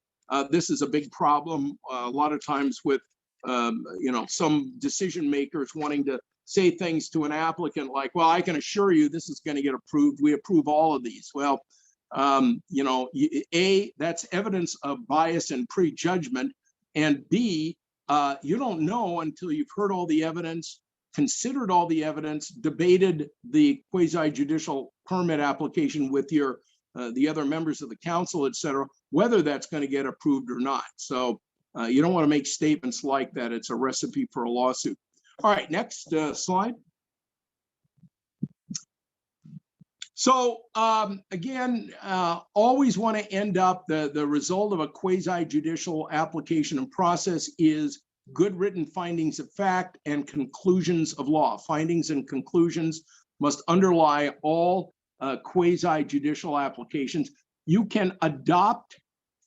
Speaker 3: this is a big problem a lot of times with, you know, some decision makers wanting to say things to an applicant like, well, I can assure you this is going to get approved. We approve all of these. Well, you know, A, that's evidence of bias and prejudgment. And B, you don't know until you've heard all the evidence, considered all the evidence, debated the quasi-judicial permit application with your the other members of the council, et cetera, whether that's going to get approved or not. So you don't want to make statements like that. It's a recipe for a lawsuit. All right, next slide. So again, always want to end up, the result of a quasi-judicial application and process is good written findings of fact and conclusions of law. Findings and conclusions must underlie all quasi-judicial applications. You can adopt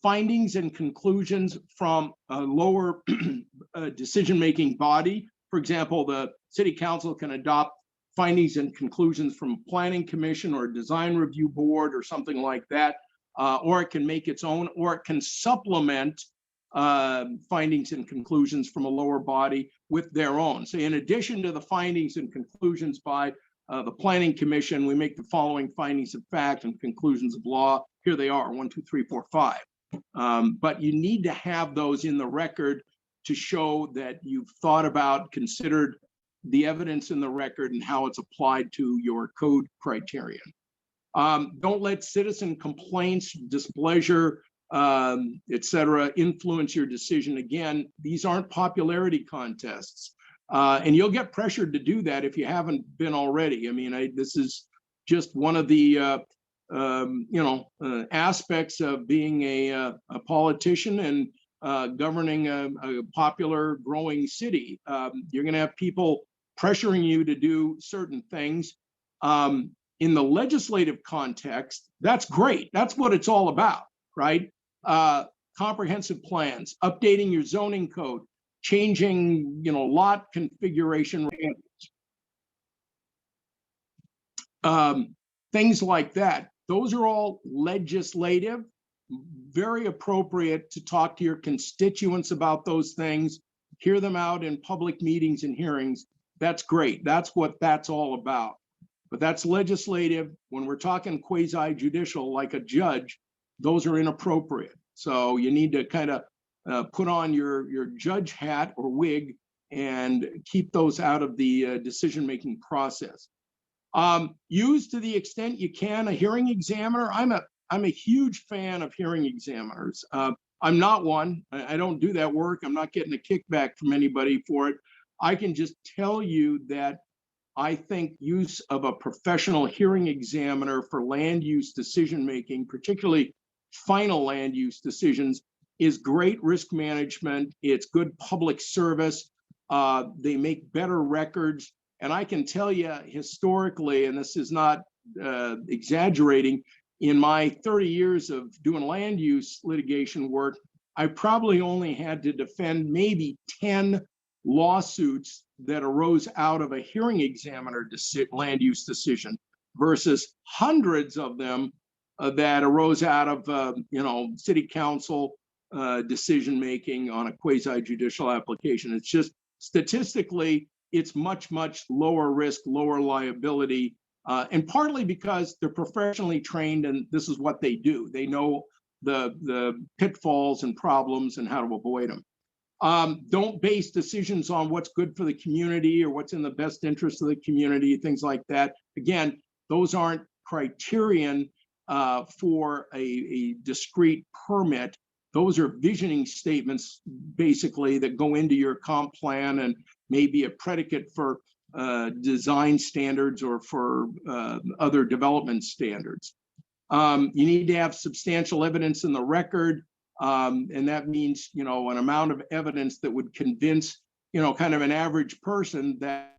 Speaker 3: findings and conclusions from a lower decision-making body. For example, the city council can adopt findings and conclusions from a planning commission or a design review board or something like that, or it can make its own, or it can supplement findings and conclusions from a lower body with their own. So in addition to the findings and conclusions by the planning commission, we make the following findings of fact and conclusions of law. Here they are, 1, 2, 3, 4, 5. But you need to have those in the record to show that you've thought about, considered the evidence in the record and how it's applied to your code criterion. Don't let citizen complaints, displeasure, et cetera, influence your decision. Again, these aren't popularity contests. And you'll get pressured to do that if you haven't been already. I mean, this is just one of the aspects of being a politician and governing a popular growing city. You're going to have people pressuring you to do certain things. In the legislative context, that's great. That's what it's all about, right? Comprehensive plans, updating your zoning code, changing, lot configuration, things like that. Those are all legislative, very appropriate to talk to your constituents about those things, hear them out in public meetings and hearings. That's great. That's what that's all about. But that's legislative. When we're talking quasi-judicial, like a judge, those are inappropriate. So you need to kind of put on your judge hat or wig and keep those out of the decision-making process. Use to the extent you can a hearing examiner. I'm a huge fan of hearing examiners. I'm not one. I don't do that work. I'm not getting a kickback from anybody for it. I can just tell you that I think use of a professional hearing examiner for land use decision-making, particularly final land use decisions, is great risk management. It's good public service. They make better records. And I can tell you historically, and this is not exaggerating, in my 30 years of doing land use litigation work, I probably only had to defend maybe 10 lawsuits that arose out of a hearing examiner land use decision versus hundreds of them that arose out of city council decision making on a quasi-judicial application. It's just statistically, it's much, much lower risk, lower liability, and partly because they're professionally trained and this is what they do. They know the pitfalls and problems and how to avoid them. Don't base decisions on what's good for the community or what's in the best interest of the community, things like that. Again, those aren't criterion for a discrete permit. Those are visioning statements, basically, that go into your comp plan and maybe a predicate for design standards or for other development standards. You need to have substantial evidence in the record. And that means, an amount of evidence that would convince, kind of an average person that,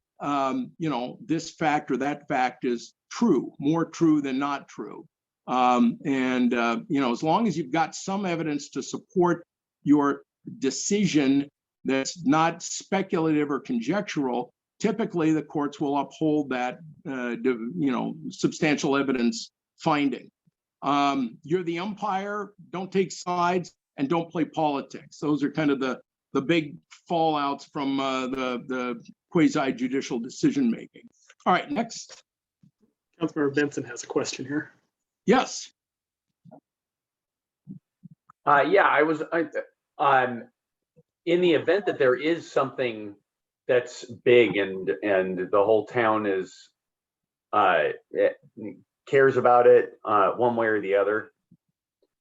Speaker 3: this fact or that fact is true, more true than not true. As long as you've got some evidence to support your decision that's not speculative or conjectural, typically the courts will uphold that, substantial evidence finding. You're the umpire, don't take sides, and don't play politics. Those are kind of the big fallouts from the quasi-judicial decision-making. All right, next.
Speaker 5: Councilmember Benson has a question here.
Speaker 3: Yes.
Speaker 6: In the event that there is something that's big and the whole town is cares about it one way or the other,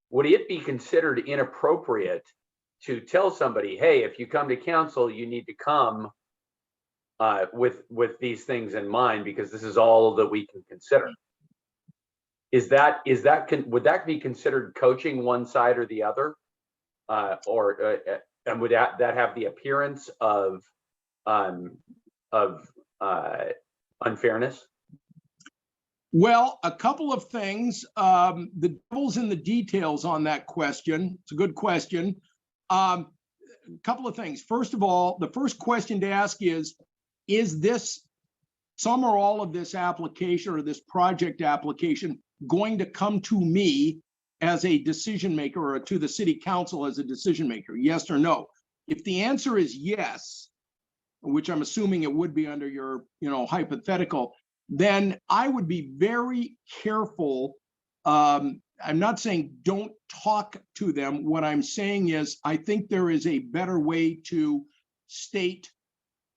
Speaker 6: would it be considered inappropriate to tell somebody, hey, if you come to council, you need to come with these things in mind because this is all that we can consider? Would that be considered coaching one side or the other, and would that have the appearance of unfairness?
Speaker 3: Well, a couple of things. The devil's in the details on that question. It's a good question. A couple of things. First of all, the first question to ask is this some or all of this application or this project application going to come to me as a decision maker or to the city council as a decision maker? Yes or no? If the answer is yes, which I'm assuming it would be under your hypothetical, then I would be very careful. I'm not saying don't talk to them. What I'm saying is I think there is a better way to state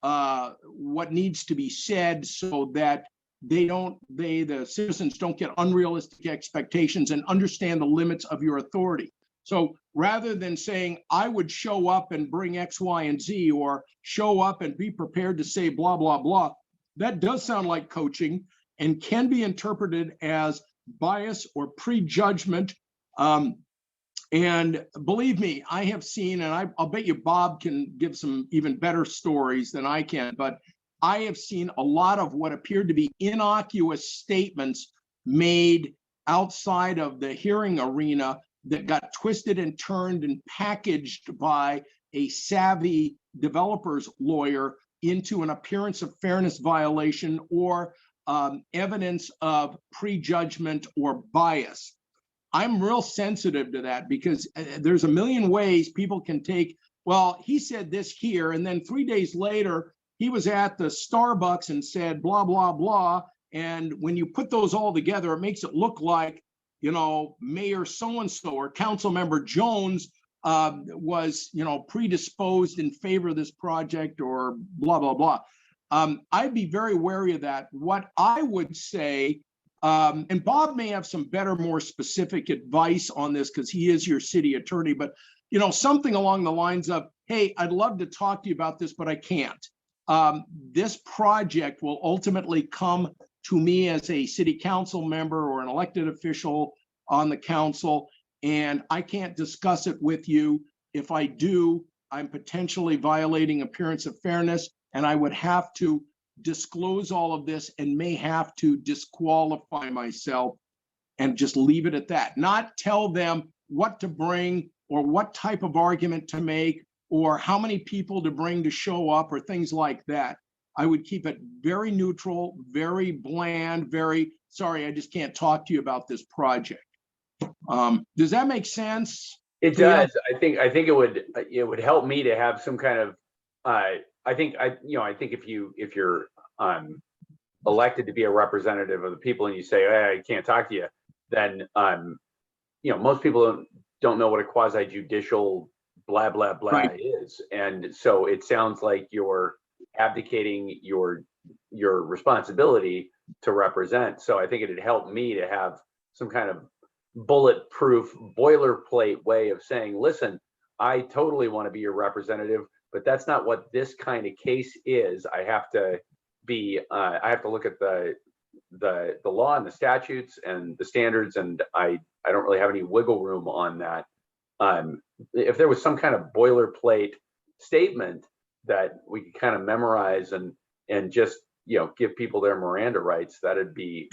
Speaker 3: what needs to be said so that the citizens don't get unrealistic expectations and understand the limits of your authority. So rather than saying, I would show up and bring X, Y, and Z, or show up and be prepared to say blah, blah, blah, that does sound like coaching and can be interpreted as bias or prejudgment. And believe me, I have seen, and I'll bet you Bob can give some even better stories than I can, but I have seen a lot of what appeared to be innocuous statements made outside of the hearing arena that got twisted and turned and packaged by a savvy developer's lawyer into an appearance of fairness violation or evidence of prejudgment or bias. I'm real sensitive to that because there's a million ways people can take, well, he said this here, and then 3 days later, he was at the Starbucks and said blah, blah, blah. And when you put those all together, it makes it look like, you know, Mayor so-and-so or Council Member Jones was, you know, predisposed in favor of this project or blah, blah, blah. I'd be very wary of that. What I would say, and Bob may have some better, more specific advice on this because he is your city attorney, but, you know, something along the lines of, hey, I'd love to talk to you about this, but I can't. This project will ultimately come to me as a city council member or an elected official on the council, and I can't discuss it with you. If I do, I'm potentially violating appearance of fairness, and I would have to disclose all of this and may have to disqualify myself and just leave it at that. Not tell them what to bring or what type of argument to make or how many people to bring to show up or things like that. I would keep it very neutral, very bland, very sorry, I just can't talk to you about this project. Does that make sense?
Speaker 6: It does. I think it would help me to have some kind of I think if you're elected to be a representative of the people and you say, hey, I can't talk to you, then most people don't know what a quasi-judicial blah blah blah
Speaker 3: Right.
Speaker 6: is, and so it sounds like you're abdicating your responsibility to represent. So I think it'd help me to have some kind of bulletproof boilerplate way of saying, listen, I totally want to be your representative, but that's not what this kind of case is. I have to look at the law and the statutes and the standards, and I don't really have any wiggle room on that. If there was some kind of boilerplate statement that we could kind of memorize and just give people their Miranda rights, that'd be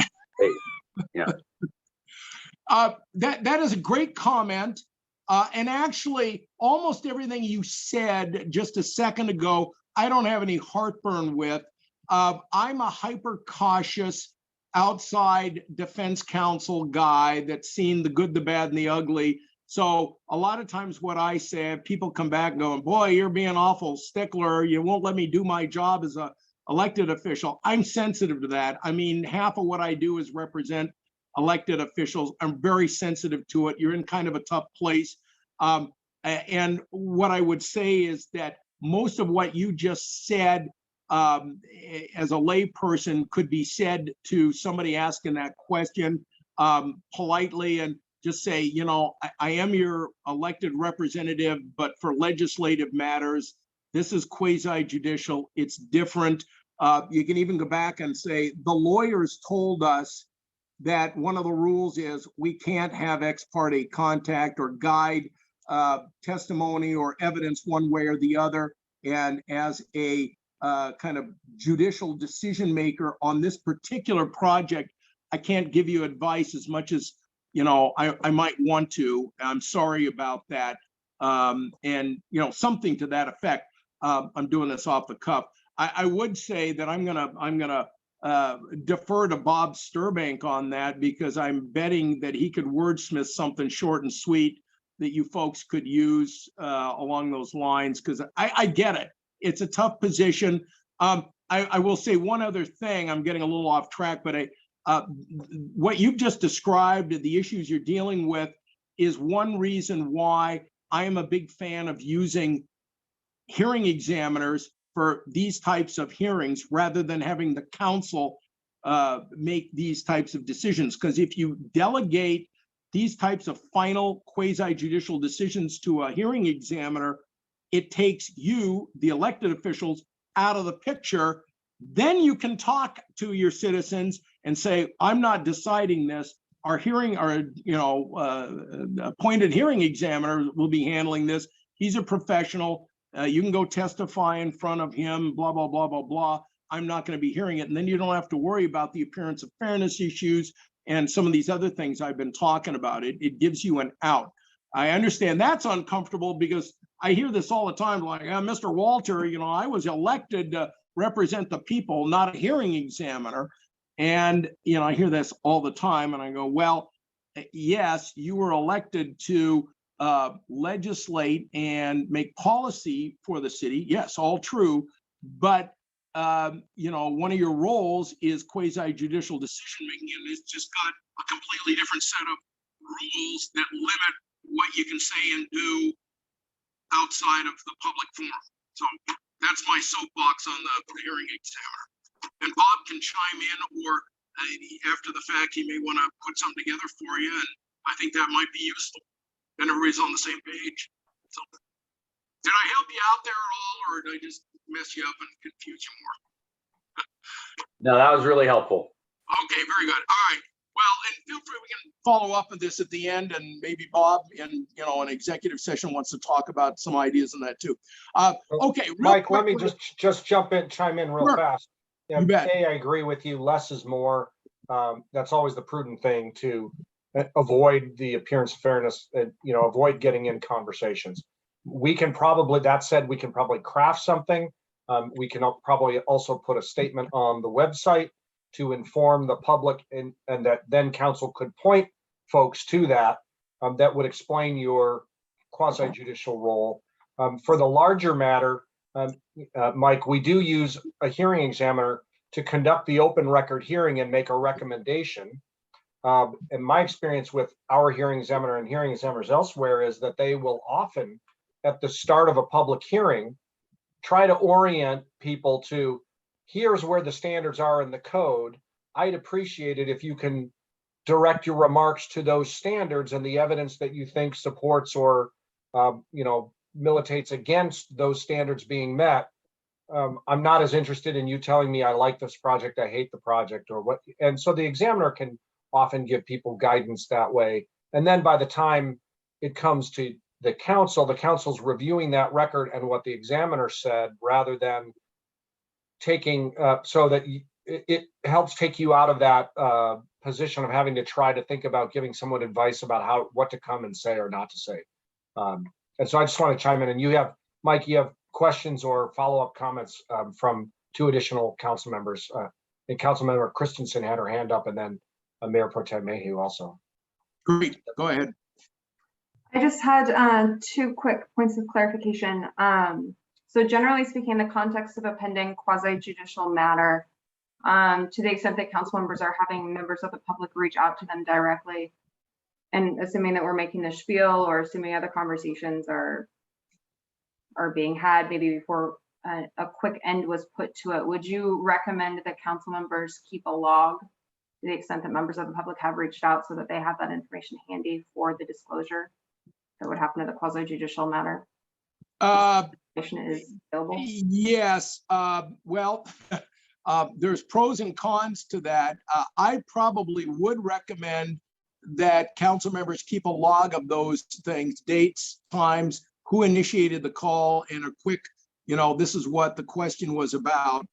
Speaker 3: That is a great comment. And actually, almost everything you said just a second ago, I don't have any heartburn with. I'm a hyper cautious outside defense counsel guy that's seen the good, the bad, and the ugly. So a lot of times what I say, people come back going, boy, you're being awful stickler. You won't let me do my job as a elected official. I'm sensitive to that. I mean, half of what I do is represent elected officials. I'm very sensitive to it. You're in kind of a tough place. And what I would say is that most of what you just said as a layperson could be said to somebody asking that question politely and just say, I am your elected representative, but for legislative matters, this is quasi-judicial. It's different. You can even go back and say, the lawyers told us that one of the rules is we can't have ex parte contact or guide testimony or evidence one way or the other. And as a kind of judicial decision maker on this particular project, I can't give you advice as much as I might want to. I'm sorry about that. And something to that effect. I'm doing this off the cuff. I would say that I'm gonna defer to Bob Sturbank on that, because I'm betting that he could wordsmith something short and sweet that you folks could use along those lines, because I get it. It's a tough position. I will say one other thing. I'm getting a little off track, but what you've just described, the issues you're dealing with, is one reason why I am a big fan of using hearing examiners for these types of hearings rather than having the council make these types of decisions. Because if you delegate these types of final quasi-judicial decisions to a hearing examiner, it takes you, the elected officials, out of the picture. Then you can talk to your citizens and say, I'm not deciding this. Our appointed hearing examiner will be handling this. He's a professional. You can go testify in front of him, blah, blah, blah, blah, blah. I'm not going to be hearing it. And then you don't have to worry about the appearance of fairness issues and some of these other things I've been talking about. It gives you an out. I understand that's uncomfortable because I hear this all the time, like, Mr. Walter, I was elected to represent the people, not a hearing examiner. And, I hear this all the time and I go, well, yes, you were elected to legislate and make policy for the city. Yes, all true. But, one of your roles is quasi-judicial decision making, and it's just got a completely different set of rules that limit what you can say and do outside of the public forum. So that's my soapbox on the hearing examiner. And Bob can chime in, or after the fact, he may want to put something together for you. And I think that might be useful. And everybody's on the same page. So, did I help you out there at all, or did I just mess you up and confuse you more?
Speaker 6: No, that was really helpful.
Speaker 3: Okay, very good. All right. Well, and feel free, we can follow up on this at the end, and maybe Bob in an executive session wants to talk about some ideas on that too. Okay,
Speaker 1: Mike, let me just chime in real
Speaker 3: Sure.
Speaker 1: fast.
Speaker 3: You bet.
Speaker 1: I agree with you. Less is more. That's always the prudent thing to avoid the appearance of fairness, avoid getting in conversations. That said, we can probably craft something. We can probably also put a statement on the website to inform the public, and that then council could point folks to that would explain your quasi-judicial role. For the larger matter, Mike, we do use a hearing examiner to conduct the open record hearing and make a recommendation. And my experience with our hearing examiner and hearing examiners elsewhere is that they will often, at the start of a public hearing, try to orient people to, here's where the standards are in the code. I'd appreciate it if you can direct your remarks to those standards and the evidence that you think supports or, militates against those standards being met. I'm not as interested in you telling me I like this project, I hate the project, or what. And so the examiner can often give people guidance that way. And then by the time it comes to the council's reviewing that record and what the examiner said, rather than taking, so that it helps take you out of that position of having to try to think about giving someone advice about what to come and say or not to say. And so I just want to chime in, and Mike, you have questions or follow-up comments from two additional council members. And Councilmember Christensen had her hand up, and then Mayor Pro Tem Mayhew also.
Speaker 3: Great, go ahead.
Speaker 8: I just had two quick points of clarification. So generally speaking, in the context of a pending quasi-judicial matter, to the extent that council members are having members of the public reach out to them directly, and assuming that we're making the spiel or assuming other conversations are being had maybe before a quick end was put to it, would you recommend that council members keep a log to the extent that members of the public have reached out so that they have that information handy for the disclosure that would happen to the quasi-judicial matter? Information is available?
Speaker 3: Yes, well, there's pros and cons to that. I probably would recommend that council members keep a log of those things, dates, times, who initiated the call, and a quick, this is what the question was about.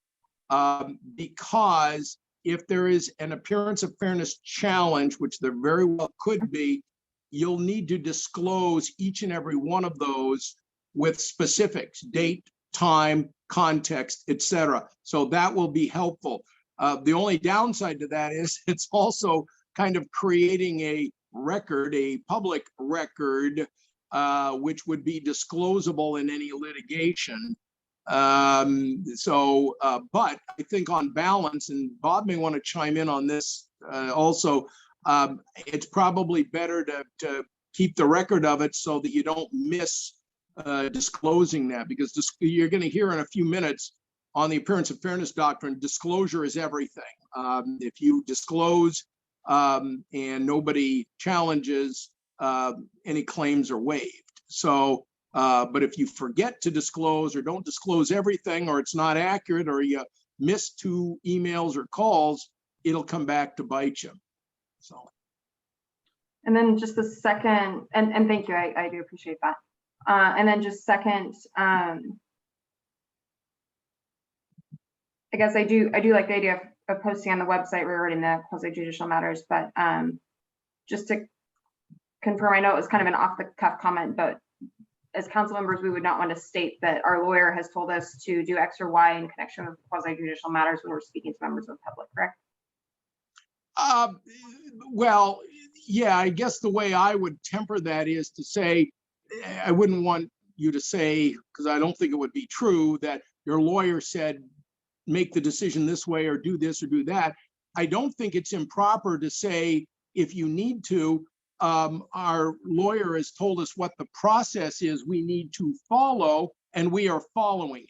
Speaker 3: Because if there is an appearance of fairness challenge, which there very well could be, you'll need to disclose each and every one of those with specifics, date, time, context, etc. So that will be helpful. The only downside to that is it's also kind of creating a record, a public record, which would be disclosable in any litigation. But I think on balance, and Bob may want to chime in on this also, it's probably better to keep the record of it so that you don't miss disclosing that, because you're going to hear in a few minutes on the appearance of fairness doctrine, disclosure is everything. If you disclose and nobody challenges, any claims are waived. So, but if you forget to disclose or don't disclose everything, or it's not accurate, or you miss 2 emails or calls, it'll come back to bite you. So.
Speaker 8: And then just the second, and thank you, I do appreciate that. And then just second, I guess I do like the idea of posting on the website regarding the quasi-judicial matters, but just to confirm, I know it was kind of an off-the-cuff comment, but as council members, we would not want to state that our lawyer has told us to do X or Y in connection with quasi-judicial matters when we're speaking to members of the public, correct?
Speaker 3: Well, yeah, I guess the way I would temper that is to say, I wouldn't want you to say, because I don't think it would be true, that your lawyer said, make the decision this way or do this or do that. I don't think it's improper to say, if you need to, our lawyer has told us what the process is we need to follow, and we are following it.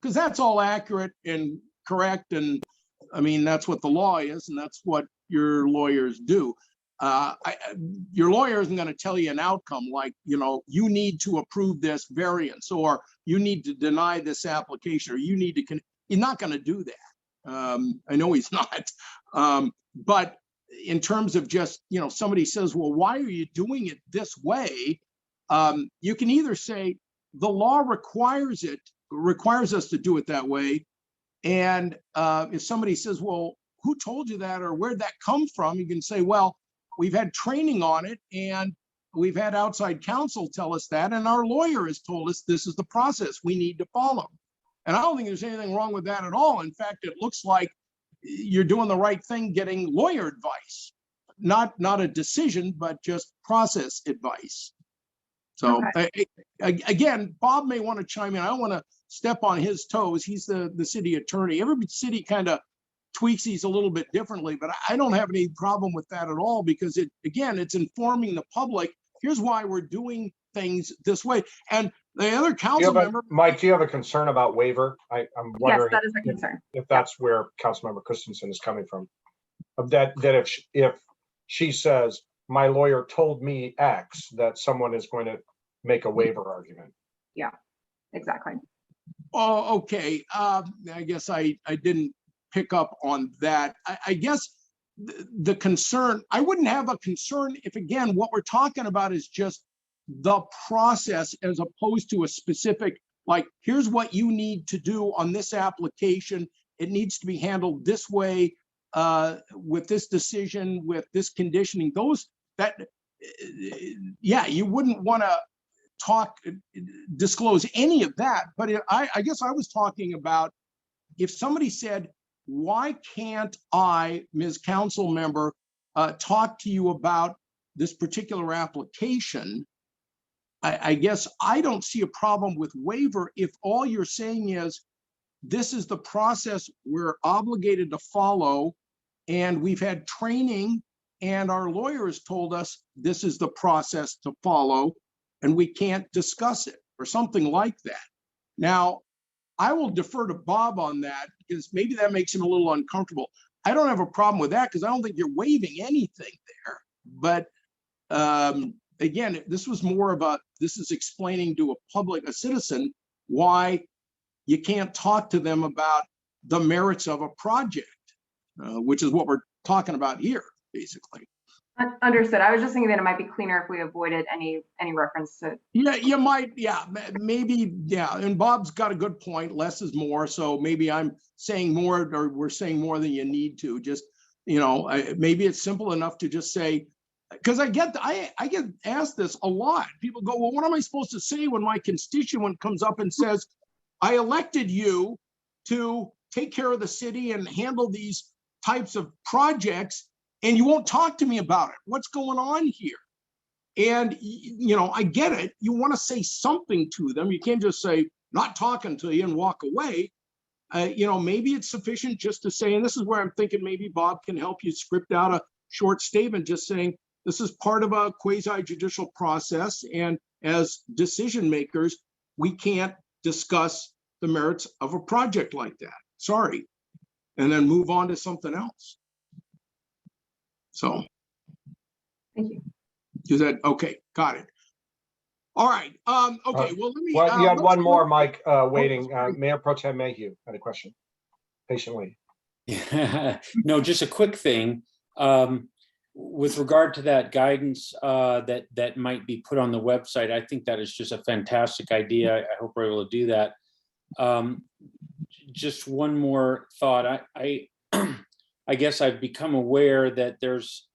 Speaker 3: Because that's all accurate and correct. And I mean, that's what the law is, and that's what your lawyers do. Your lawyer isn't going to tell you an outcome like, you know, you need to approve this variance, or you need to deny this application, or you need to, he's not going to do that. I know he's not. But in terms of just, you know, somebody says, well, why are you doing it this way? You can either say the law requires us to do it that way. And if somebody says, well, who told you that, or where'd that come from? You can say, well, we've had training on it, and we've had outside counsel tell us that, and our lawyer has told us this is the process we need to follow. And I don't think there's anything wrong with that at all. In fact, it looks like you're doing the right thing getting lawyer advice, not a decision, but just process advice. So again, Bob may want to chime in. I don't want to step on his toes. He's the city attorney. Every city kind of tweaks these a little bit differently, but I don't have any problem with that at all, because it's informing the public. Here's why we're doing things this way. And the other council member,
Speaker 1: Mike, do you have a concern about waiver? I'm wondering.
Speaker 8: Yes, that is a concern.
Speaker 1: If that's where Councilmember Christensen is coming from. That if she says, my lawyer told me X, that someone is going to make a waiver argument.
Speaker 8: Yeah, exactly.
Speaker 3: oh, okay. I guess I didn't pick up on that. I guess the concern, I wouldn't have a concern if, again, what we're talking about is just the process as opposed to a specific, like, here's what you need to do on this application. It needs to be handled this way, with this decision, with this conditioning, yeah, you wouldn't want to disclose any of that. But I guess I was talking about if somebody said, why can't I, Ms. Council Member, talk to you about this particular application? I guess I don't see a problem with waiver if all you're saying is, this is the process we're obligated to follow, and we've had training, and our lawyers told us this is the process to follow, and we can't discuss it, or something like that. Now, I will defer to Bob on that, because maybe that makes him a little uncomfortable. I don't have a problem with that, because I don't think you're waiving anything there. But again, this was more about, this is explaining to a citizen, why you can't talk to them about the merits of a project, which is what we're talking about here, basically.
Speaker 8: Understood. I was just thinking that it might be cleaner if we avoided any reference to.
Speaker 3: Yeah, you might. Yeah, maybe. Yeah, and Bob's got a good point. Less is more. So maybe I'm saying more, or we're saying more than you need to. Just, you know, maybe it's simple enough to just say, because I get asked this a lot. People go, well, what am I supposed to say when my constituent comes up and says, I elected you to take care of the city and handle these types of projects, and you won't talk to me about it. What's going on here? And, you know, I get it. You want to say something to them. You can't just say, not talking to you, and walk away. You know, maybe it's sufficient just to say, and this is where I'm thinking maybe Bob can help you script out a short statement, just saying, this is part of a quasi-judicial process, and as decision makers, we can't discuss the merits of a project like that. Sorry. And then move on to something else. So.
Speaker 8: Thank you.
Speaker 3: Is that, okay, got it. All right, okay, well, let me.
Speaker 1: Well, you had
Speaker 3: let's
Speaker 1: one
Speaker 3: go-
Speaker 1: more, Mike, waiting.
Speaker 3: sorry.
Speaker 1: Mayor Pro Tem Mayhew had a question patiently.
Speaker 9: No, just a quick thing. With regard to that guidance that might be put on the website, I think that is just a fantastic idea. I hope we're able to do that. Just one more thought. I guess I've become aware that there's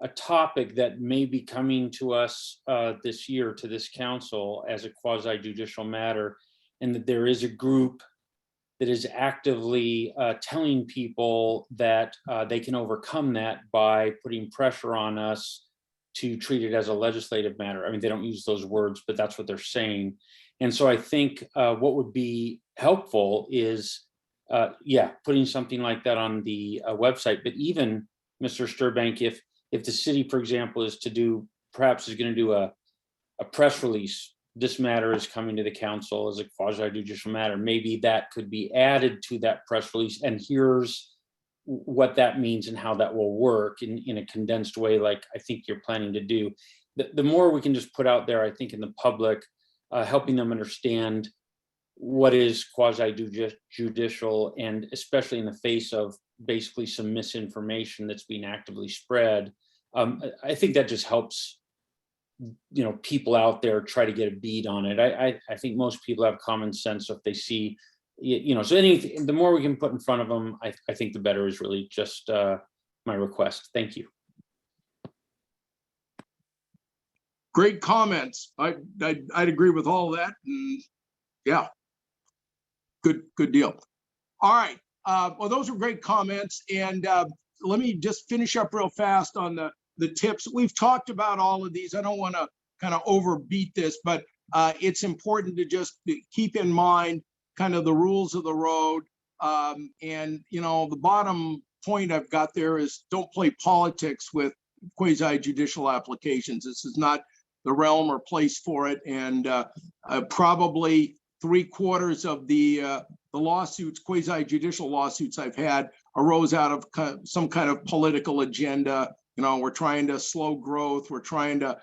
Speaker 9: a topic that may be coming to us this year, to this council, as a quasi-judicial matter, and that there is a group that is actively telling people that they can overcome that by putting pressure on us to treat it as a legislative matter. I mean, they don't use those words, but that's what they're saying. And so I think what would be helpful is, putting something like that on the website. But even, Mr. Sturbank, if the city, for example, is going to do a press release, this matter is coming to the council as a quasi-judicial matter, maybe that could be added to that press release, and here's what that means and how that will work in a condensed way, like I think you're planning to do. The more we can just put out there, I think, in the public, helping them understand what is quasi-judicial, and especially in the face of basically some misinformation that's being actively spread, I think that just helps, people out there try to get a bead on it. I think most people have common sense. So if they see, so anything, the more we can put in front of them, I think the better, is really just my request. Thank you.
Speaker 3: Great comments. I'd agree with all of that. And yeah, good deal. All right. Well, those were great comments. And let me just finish up real fast on the tips. We've talked about all of these. I don't want to kind of overbeat this, but it's important to just keep in mind kind of the rules of the road. And, the bottom point I've got there is don't play politics with quasi-judicial applications. This is not the realm or place for it. And probably 3/4 of the lawsuits, quasi-judicial lawsuits I've had, arose out of some kind of political agenda. We're trying to slow growth. We're trying to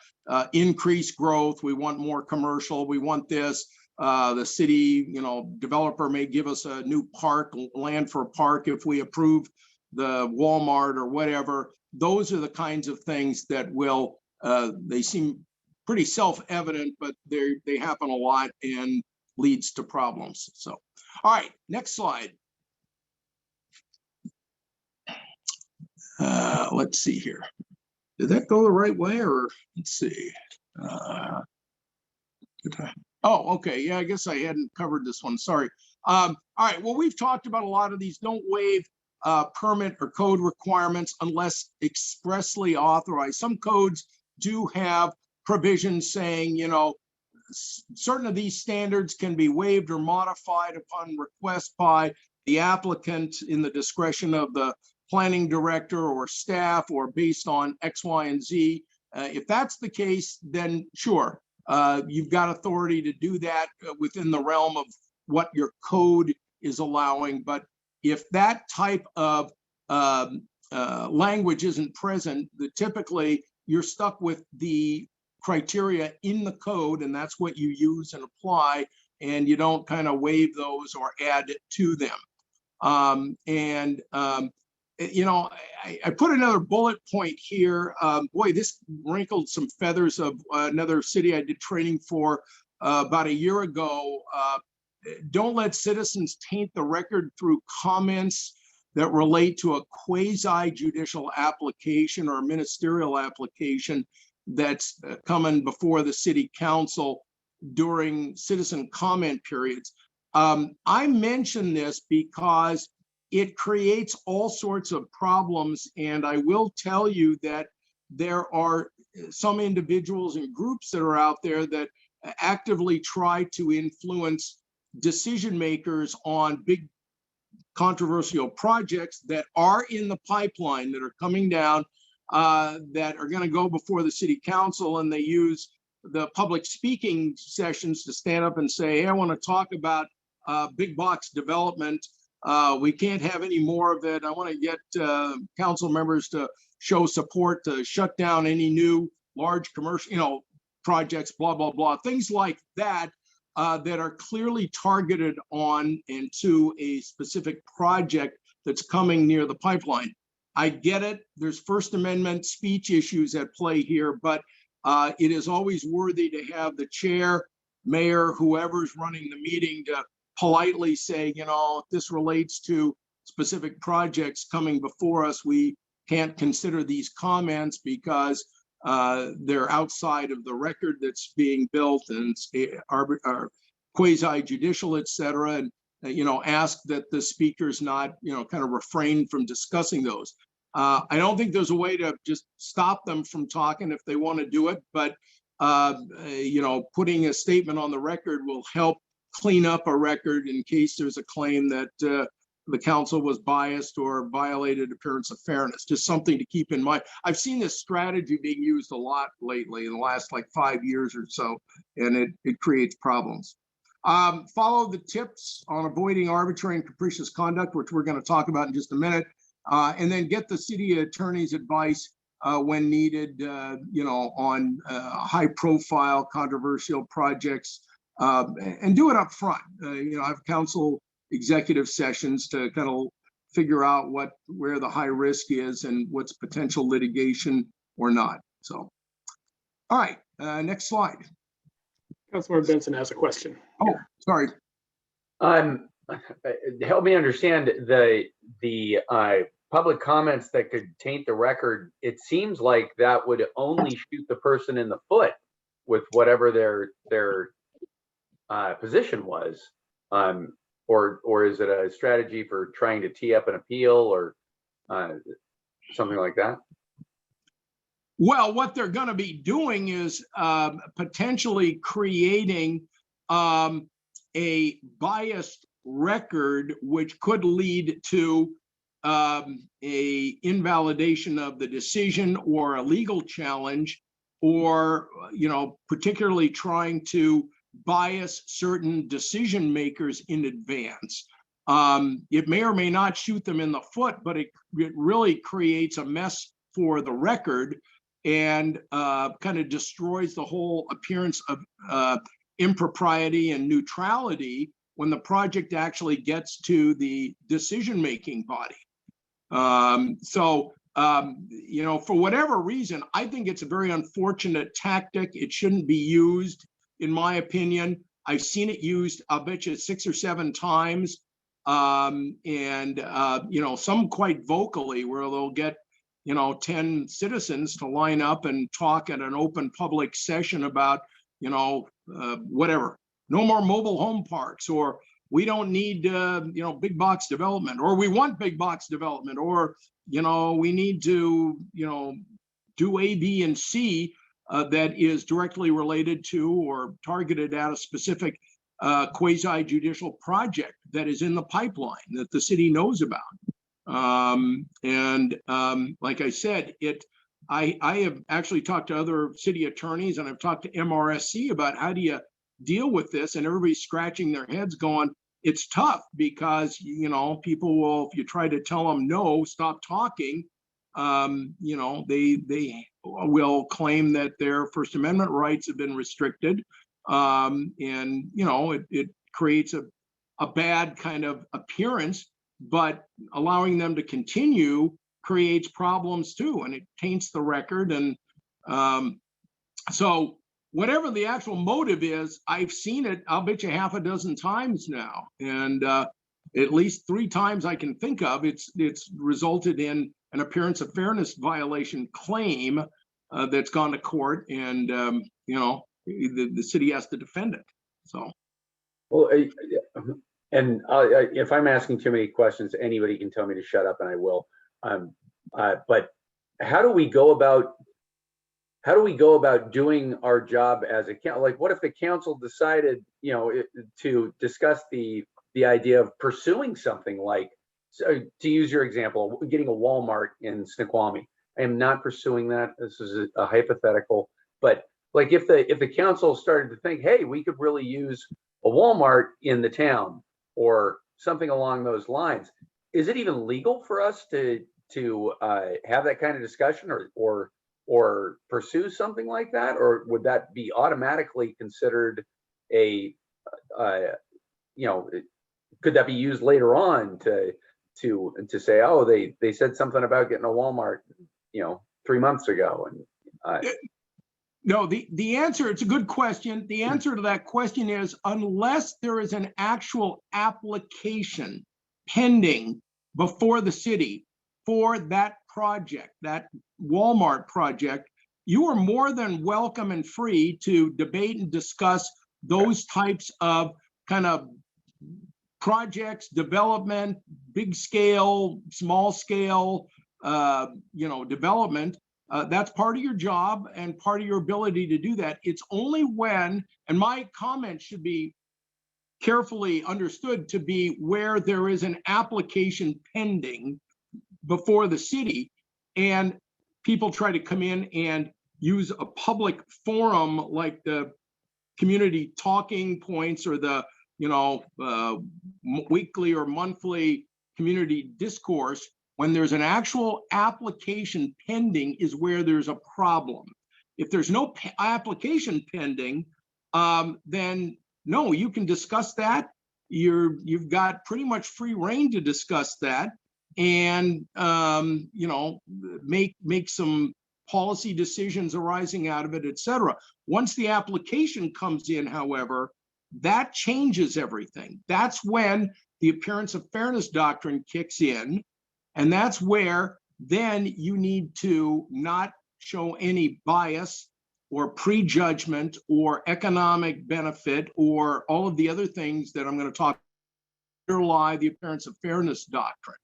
Speaker 3: increase growth. We want more commercial. We want this. The city, developer may give us a new park, land for a park, if we approve the Walmart or whatever. Those are the kinds of things that will, they seem pretty self-evident, but they happen a lot and leads to problems. So, all right, next slide. Let's see here. Did that go the right way, or let's see. Oh, okay. Yeah, I guess I hadn't covered this one. Sorry. All right. Well, we've talked about a lot of these. Don't waive permit or code requirements unless expressly authorized. Some codes do have provisions saying, certain of these standards can be waived or modified upon request by the applicant in the discretion of the planning director or staff, or based on X, Y, and Z. If that's the case, then sure, you've got authority to do that within the realm of what your code is allowing. But if that type of language isn't present, typically you're stuck with the criteria in the code, and that's what you use and apply, and you don't kind of waive those or add to them. I put another bullet point here. Boy, this wrinkled some feathers of another city I did training for about a year ago. Don't let citizens taint the record through comments that relate to a quasi-judicial application or a ministerial application that's coming before the city council during citizen comment periods. I mention this because it creates all sorts of problems. And I will tell you that there are some individuals and groups that are out there that actively try to influence decision makers on big controversial projects that are in the pipeline, that are coming down, that are going to go before the city council, and they use the public speaking sessions to stand up and say, hey, I want to talk about big box development. We can't have any more of it. I want to get council members to show support to shut down any new large commercial, projects, blah, blah, blah, things like that, that are clearly targeted on and to a specific project that's coming near the pipeline. I get it. There's First Amendment speech issues at play here, but it is always worthy to have the chair, mayor, whoever's running the meeting to politely say, if this relates to specific projects coming before us, we can't consider these comments because they're outside of the record that's being built and are quasi-judicial, et cetera, and ask that the speakers not, kind of refrain from discussing those. I don't think there's a way to just stop them from talking if they want to do it, but putting a statement on the record will help clean up a record in case there's a claim that the council was biased or violated appearance of fairness. Just something to keep in mind. I've seen this strategy being used a lot lately in the last 5 years or so, and it creates problems. Follow the tips on avoiding arbitrary and capricious conduct, which we're going to talk about in just a minute, and then get the city attorney's advice when needed, on high-profile controversial projects, and do it up front. Have council executive sessions to kind of figure out where the high risk is and what's potential litigation or not. So, all right, next slide.
Speaker 5: Councilmember Benson has a question.
Speaker 3: Oh, sorry.
Speaker 6: Help me understand the public comments that could taint the record. It seems like that would only shoot the person in the foot with whatever their position was, or is it a strategy for trying to tee up an appeal or something like that?
Speaker 3: Well, what they're going to be doing is potentially creating a biased record, which could lead to a invalidation of the decision or a legal challenge, or particularly trying to bias certain decision makers in advance. It may or may not shoot them in the foot, but it really creates a mess for the record and kind of destroys the whole appearance of impropriety and neutrality when the project actually gets to the decision-making body. For whatever reason, I think it's a very unfortunate tactic. It shouldn't be used, in my opinion. I've seen it used, I'll bet you 6 or 7 times, some quite vocally, where they'll get 10 citizens to line up and talk at an open public session about whatever, no more mobile home parks, or we don't need big box development, or we want big box development, or we need to do A, B, and C that is directly related to or targeted at a specific quasi-judicial project that is in the pipeline that the city knows about. Like I said, I have actually talked to other city attorneys, and I've talked to MRSC about how do you deal with this, and everybody's scratching their heads going, it's tough because, people will, if you try to tell them, no, stop talking, they will claim that their First Amendment rights have been restricted. It creates a bad kind of appearance, but allowing them to continue creates problems too, and it taints the record. And so whatever the actual motive is, I've seen it, I'll bet you 6 times now. And at least 3 times I can think of, it's resulted in an appearance of fairness violation claim that's gone to court, and the city has to defend it. So,
Speaker 6: well, if I'm asking too many questions, anybody can tell me to shut up, and I will. But how do we go about doing our job as a council? Like, what if the council decided, to discuss the idea of pursuing something like, so to use your example, getting a Walmart in Snoqualmie? I am not pursuing that. This is a hypothetical. But like, if the council started to think, hey, we could really use a Walmart in the town, or something along those lines. Is it even legal for us to have that kind of discussion or pursue something like that, or would that be automatically considered a could that be used later on to say, oh, they said something about getting a Walmart 3 months ago? And
Speaker 3: No, the answer, it's a good question. The answer to that question is, unless there is an actual application pending before the city for that project, that Walmart project, you are more than welcome and free to debate and discuss those types of kind of projects, development, big scale, small scale, development. That's part of your job and part of your ability to do that. It's only when, and my comment should be carefully understood to be where there is an application pending before the city and people try to come in and use a public forum like the community talking points or the weekly or monthly community discourse. When there's an actual application pending is where there's a problem. If there's no application pending, then no, you can discuss that. You've got pretty much free reign to discuss that and make some policy decisions arising out of it, et cetera. Once the application comes in, however, that changes everything. That's when the appearance of fairness doctrine kicks in. And that's where then you need to not show any bias or prejudgment or economic benefit or all of the other things that I'm going to talk about underlie the appearance of fairness doctrine.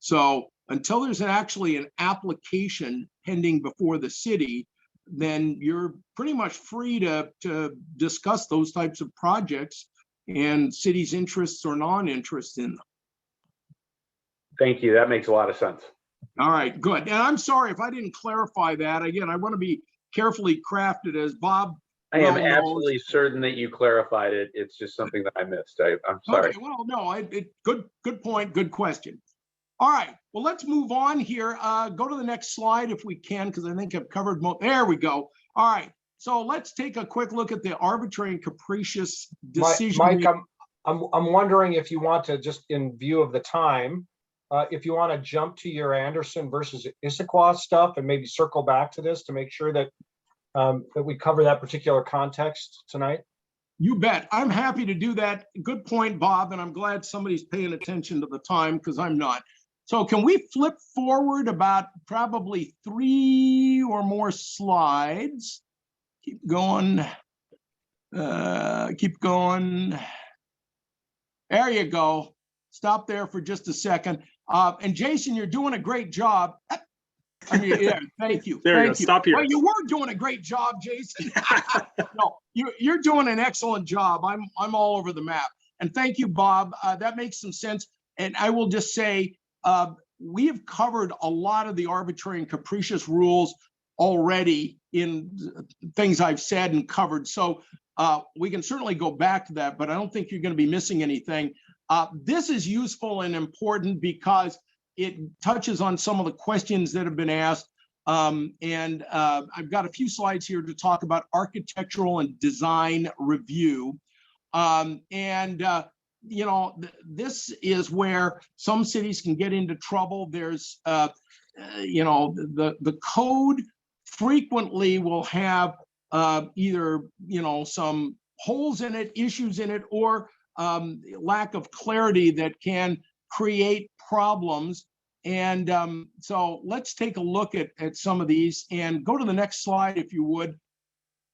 Speaker 3: So until there's actually an application pending before the city, then you're pretty much free to discuss those types of projects and city's interests or non-interest in them.
Speaker 6: thank you. That makes a lot of sense.
Speaker 3: All right, good. And I'm sorry if I didn't clarify that. Again, I want to be carefully crafted as Bob.
Speaker 6: I am
Speaker 3: well knows.
Speaker 6: absolutely certain that you clarified it. It's just something that I missed. I'm sorry.
Speaker 3: Okay, well, no, good point, good question. All right, well, let's move on here. Go to the next slide if we can, because I think I've covered most. There we go. All right, so let's take a quick look at the arbitrary and capricious decision.
Speaker 1: Mike, I'm wondering if you want to, just in view of the time, if you want to jump to your Anderson versus Issaquah stuff and maybe circle back to this to make sure that that we cover that particular context tonight.
Speaker 3: You bet. I'm happy to do that. Good point, Bob, and I'm glad somebody's paying attention to the time because I'm not. So can we flip forward about probably 3 or more slides? Keep going. Keep going. There you go. Stop there for just a second. And Jason, you're doing a great job. I mean, yeah, thank you.
Speaker 5: There you go.
Speaker 3: Thank you.
Speaker 5: Stop here.
Speaker 3: Well, you were doing a great job, Jason. No, you're doing an excellent job. I'm all over the map. And thank you, Bob. That makes some sense. And I will just say, we have covered a lot of the arbitrary and capricious rules already in things I've said and covered. So we can certainly go back to that, but I don't think you're going to be missing anything. This is useful and important because it touches on some of the questions that have been asked. And I've got a few slides here to talk about architectural and design review. This is where some cities can get into trouble. There's, the code frequently will have either, some holes in it, issues in it, or lack of clarity that can create problems. And so let's take a look at some of these and go to the next slide, if you would.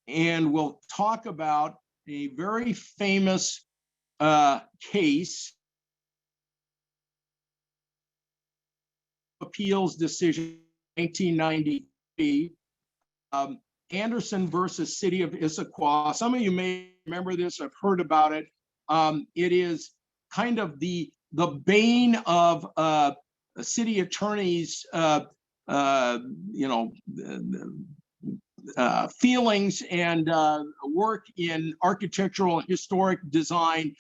Speaker 3: And we'll talk about a very famous case, appeals decision 1993, Anderson versus City of Issaquah. Some of you may remember this. I've heard about it. It is kind of the bane of a city attorney's feelings and work in architectural and historic design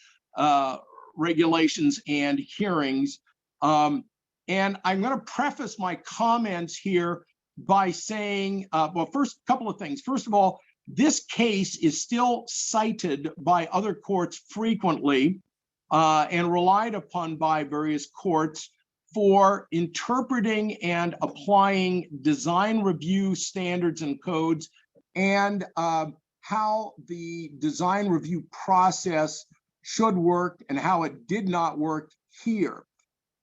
Speaker 3: regulations and hearings. And I'm going to preface my comments here by saying, well, first, a couple of things. First of all, this case is still cited by other courts frequently and relied upon by various courts for interpreting and applying design review standards and codes, and how the design review process should work and how it did not work here.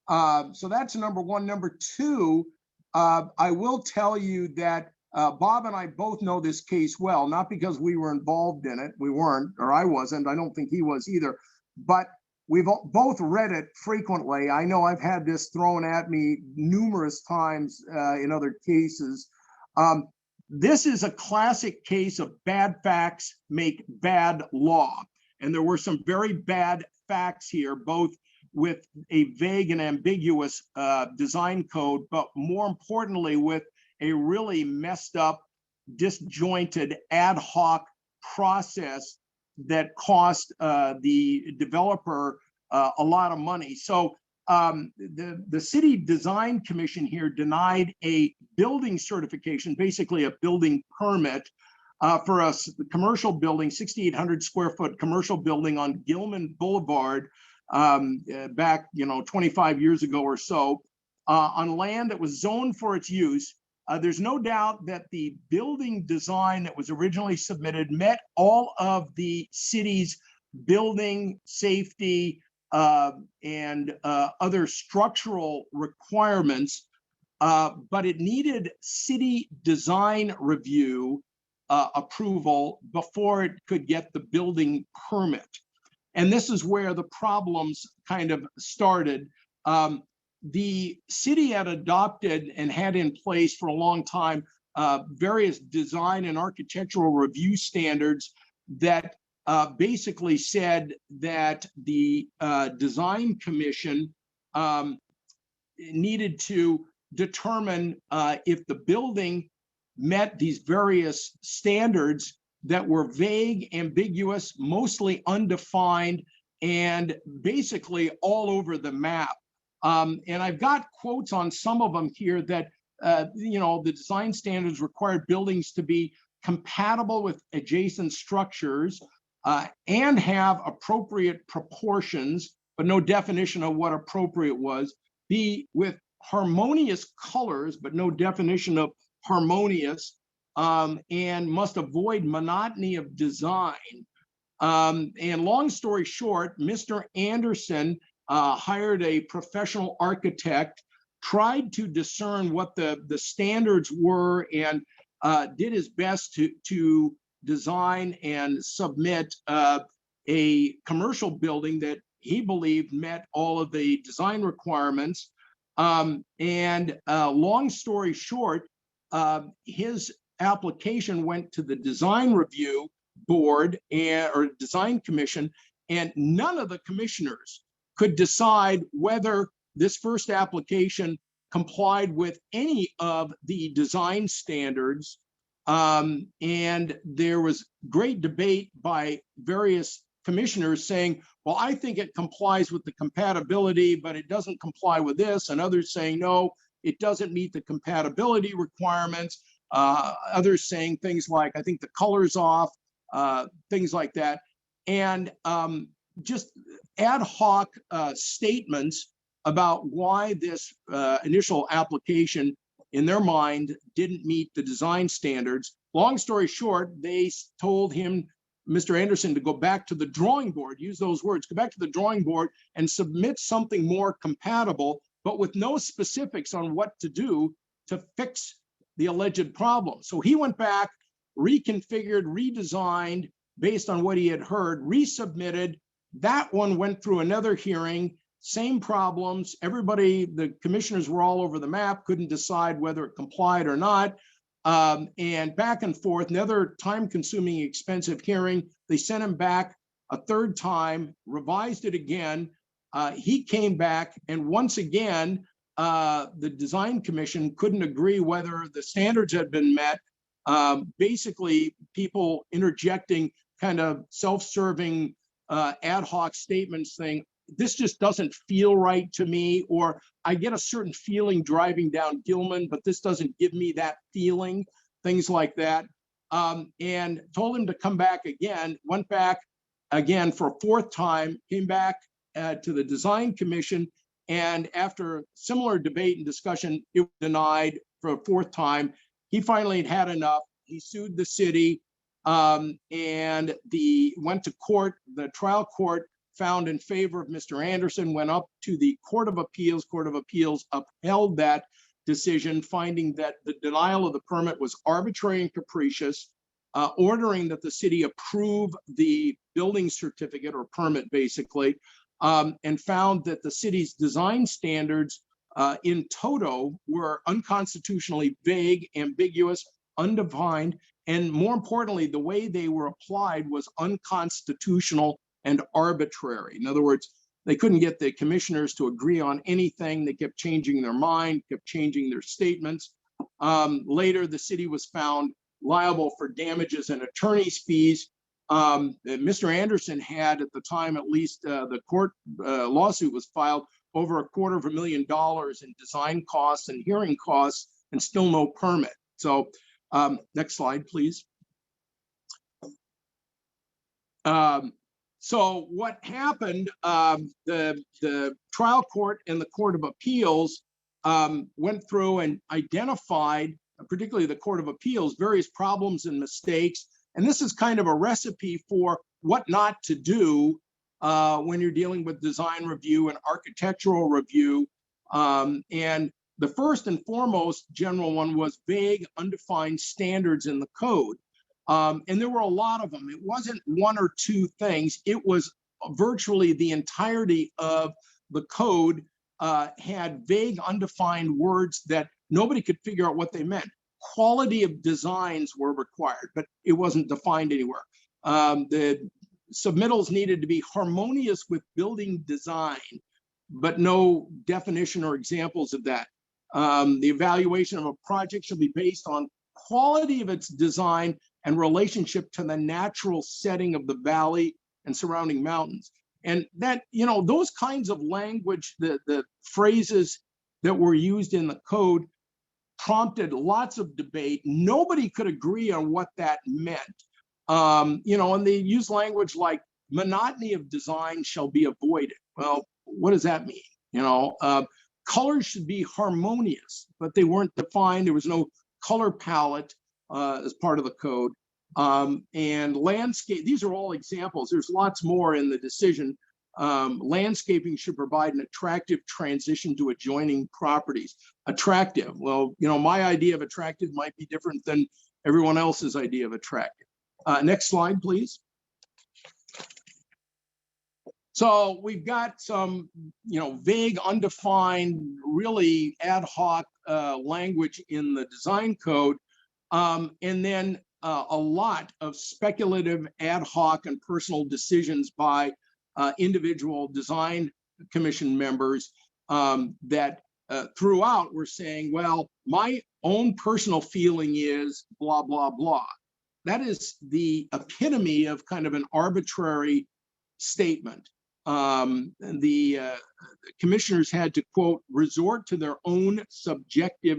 Speaker 3: So that's number one. Number two, I will tell you that Bob and I both know this case well, not because we were involved in it. We weren't, or I wasn't. I don't think he was either. But we've both read it frequently. I know I've had this thrown at me numerous times in other cases. This is a classic case of bad facts make bad law. And there were some very bad facts here, both with a vague and ambiguous design code, but more importantly, with a really messed up, disjointed, ad hoc process that cost the developer a lot of money. So the City Design Commission here denied a building certification, basically a building permit, for a commercial building, 6,800 square foot commercial building on Gilman Boulevard, back 25 years ago or so, on land that was zoned for its use. There's no doubt that the building design that was originally submitted met all of the city's building safety and other structural requirements, but it needed city design review approval before it could get the building permit. And this is where the problems kind of started. The city had adopted and had in place for a long time various design and architectural review standards that basically said that the design commission needed to determine if the building met these various standards that were vague, ambiguous, mostly undefined, and basically all over the map. And I've got quotes on some of them here that, the design standards required buildings to be compatible with adjacent structures and have appropriate proportions, but no definition of what appropriate was, be with harmonious colors, but no definition of harmonious, and must avoid monotony of design. And long story short, Mr. Anderson hired a professional architect, tried to discern what the standards were, and did his best to design and submit a commercial building that he believed met all of the design requirements. And long story short, his application went to the design review board or design commission, and none of the commissioners could decide whether this first application complied with any of the design standards. And there was great debate by various commissioners saying, well, I think it complies with the compatibility, but it doesn't comply with this. And others saying, no, it doesn't meet the compatibility requirements. Others saying things like, I think the color's off, things like that. And just ad hoc statements about why this initial application in their mind didn't meet the design standards. Long story short, they told him, Mr. Anderson, to go back to the drawing board, use those words, go back to the drawing board and submit something more compatible, but with no specifics on what to do to fix the alleged problem. So he went back, reconfigured, redesigned based on what he had heard, resubmitted. That one went through another hearing, same problems. Everybody, the commissioners were all over the map, couldn't decide whether it complied or not. And back and forth, another time-consuming, expensive hearing. They sent him back a third time, revised it again. He came back, and once again, the design commission couldn't agree whether the standards had been met. Basically, people interjecting kind of self-serving ad hoc statements saying, this just doesn't feel right to me, or I get a certain feeling driving down Gilman, but this doesn't give me that feeling, things like that. And told him to come back again, went back again for a fourth time, came back to the design commission. And after similar debate and discussion, it was denied for a fourth time. He finally had enough. He sued the city and went to court. The trial court found in favor of Mr. Anderson, went up to the Court of Appeals. Court of Appeals upheld that decision, finding that the denial of the permit was arbitrary and capricious, ordering that the city approve the building certificate or permit, basically, and found that the city's design standards in toto were unconstitutionally vague, ambiguous, undefined, and more importantly, the way they were applied was unconstitutional and arbitrary. In other words, they couldn't get the commissioners to agree on anything. They kept changing their mind, kept changing their statements. Later, the city was found liable for damages and attorney's fees. Mr. Anderson had, at the time, at least the court lawsuit was filed, over $250,000 in design costs and hearing costs, and still no permit. So next slide, please. So what happened, the trial court and the Court of Appeals went through and identified, particularly the Court of Appeals, various problems and mistakes. And this is kind of a recipe for what not to do when you're dealing with design review and architectural review. And the first and foremost general one was vague, undefined standards in the code. And there were a lot of them. It wasn't one or two things. It was virtually the entirety of the code had vague, undefined words that nobody could figure out what they meant. Quality of designs were required, but it wasn't defined anywhere. The submittals needed to be harmonious with building design, but no definition or examples of that. The evaluation of a project should be based on quality of its design and relationship to the natural setting of the valley and surrounding mountains. And that, you know, those kinds of language, the phrases that were used in the code prompted lots of debate. Nobody could agree on what that meant. You know, and they use language like monotony of design shall be avoided. Well, what does that mean? You know, colors should be harmonious, but they weren't defined. There was no color palette as part of the code. And landscape, these are all examples. There's lots more in the decision. Landscaping should provide an attractive transition to adjoining properties. Attractive, well, you know, my idea of attractive might be different than everyone else's idea of attractive. Next slide, please. So we've got some, you know, vague, undefined, really ad hoc language in the design code. And then a lot of speculative, ad hoc, and personal decisions by individual design commission members that throughout were saying, well, my own personal feeling is blah, blah, blah. That is the epitome of kind of an arbitrary statement. The commissioners had to, quote, resort to their own subjective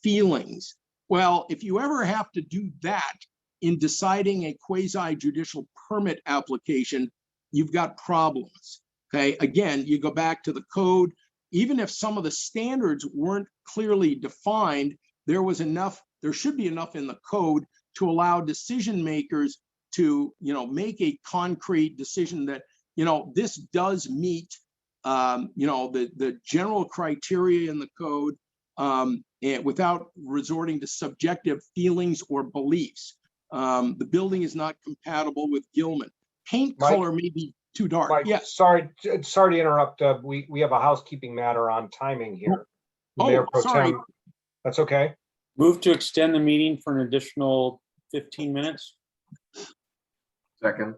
Speaker 3: feelings. Well, if you ever have to do that in deciding a quasi-judicial permit application, you've got problems, okay? Again, you go back to the code. Even if some of the standards weren't clearly defined, there was enough, there should be enough in the code to allow decision makers to, you know, make a concrete decision that, you know, this does meet, you know, the general criteria in the code, and without resorting to subjective feelings or beliefs. The building is not compatible with Gilman. Paint
Speaker 1: Mike?
Speaker 3: color may be too dark.
Speaker 1: Mike,
Speaker 3: Yes.
Speaker 1: sorry to interrupt. We have a housekeeping matter on timing here. Mayor Pro
Speaker 3: sorry.
Speaker 1: Tem, that's okay.
Speaker 9: Move to extend the meeting for an additional 15 minutes.
Speaker 7: Second.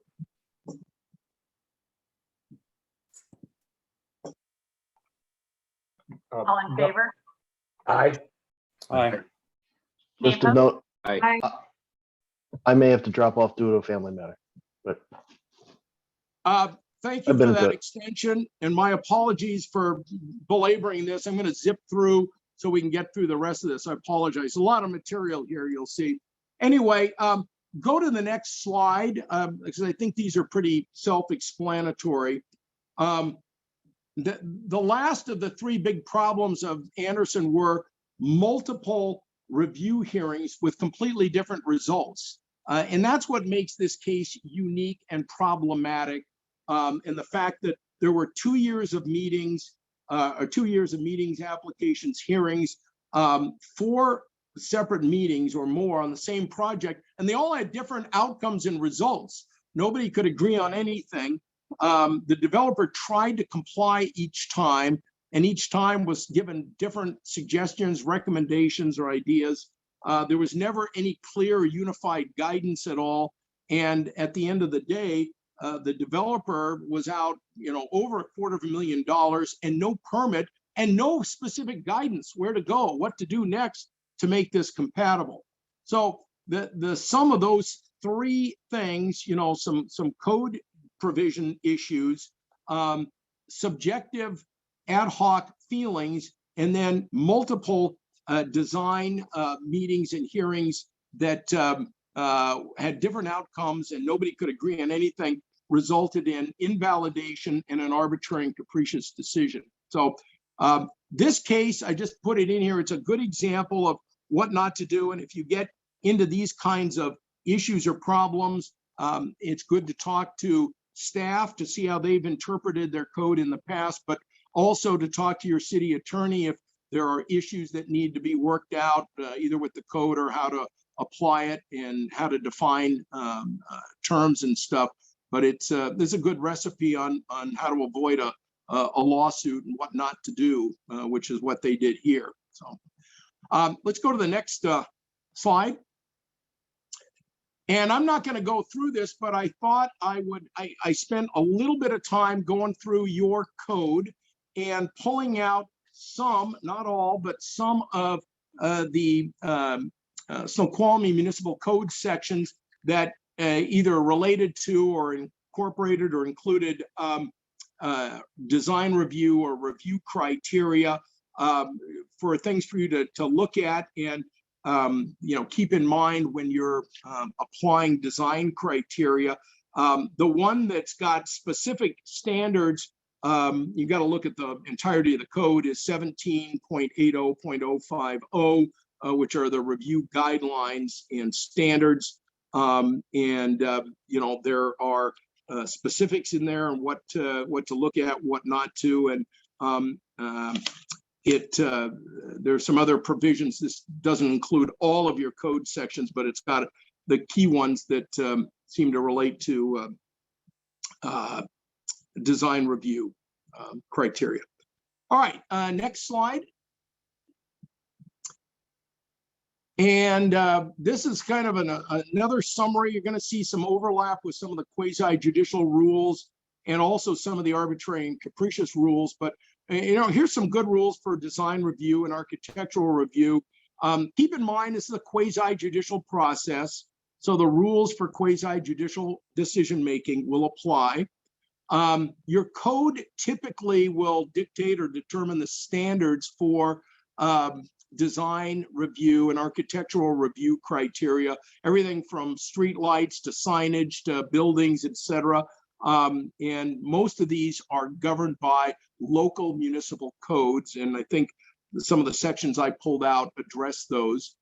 Speaker 10: All in favor?
Speaker 6: Aye.
Speaker 9: Aye.
Speaker 10: Any
Speaker 11: Just a
Speaker 10: opposed?
Speaker 11: note,
Speaker 8: Aye.
Speaker 11: I may have to drop off due to a family matter, but
Speaker 3: thank you for that extension, and my apologies for belaboring this. I'm going to zip through so we can get through the rest of this. I apologize. A lot of material here, you'll see. Anyway, go to the next slide, because I think these are pretty self-explanatory. The last of the three big problems of Anderson were multiple review hearings with completely different results. And that's what makes this case unique and problematic. And the fact that there were 2 years of meetings, applications, hearings, 4 separate meetings or more on the same project, and they all had different outcomes and results. Nobody could agree on anything. The developer tried to comply each time, and each time was given different suggestions, recommendations, or ideas. There was never any clear unified guidance at all. And at the end of the day, the developer was out, over $250,000 and no permit and no specific guidance where to go, what to do next to make this compatible. So the sum of those 3 things, some code provision issues, subjective ad hoc feelings, and then multiple design meetings and hearings that had different outcomes and nobody could agree on anything, resulted in invalidation and an arbitrary and capricious decision. So this case, I just put it in here. It's a good example of what not to do. And if you get into these kinds of issues or problems, it's good to talk to staff to see how they've interpreted their code in the past, but also to talk to your city attorney if there are issues that need to be worked out, either with the code or how to apply it and how to define terms and stuff. But there's a good recipe on how to avoid a lawsuit and what not to do, which is what they did here. So let's go to the next slide. And I'm not going to go through this, but I thought I spent a little bit of time going through your code and pulling out some, not all, but some of the Snoqualmie Municipal Code sections that either related to or incorporated or included design review or review criteria for things for you to look at and keep in mind when you're applying design criteria. The one that's got specific standards, you got to look at the entirety of the code, is 17.80.050, which are the review guidelines and standards. There are specifics in there and what to look at, what not to, and there's some other provisions. This doesn't include all of your code sections, but it's got the key ones that seem to relate to design review criteria. All right, next slide. And this is kind of another summary. You're going to see some overlap with some of the quasi-judicial rules and also some of the arbitrary and capricious rules. But here's some good rules for design review and architectural review. Keep in mind, this is a quasi-judicial process, so the rules for quasi-judicial decision-making will apply. Your code typically will dictate or determine the standards for design review and architectural review criteria, everything from street lights to signage to buildings, etc. And most of these are governed by local municipal codes. And I think some of the sections I pulled out address those.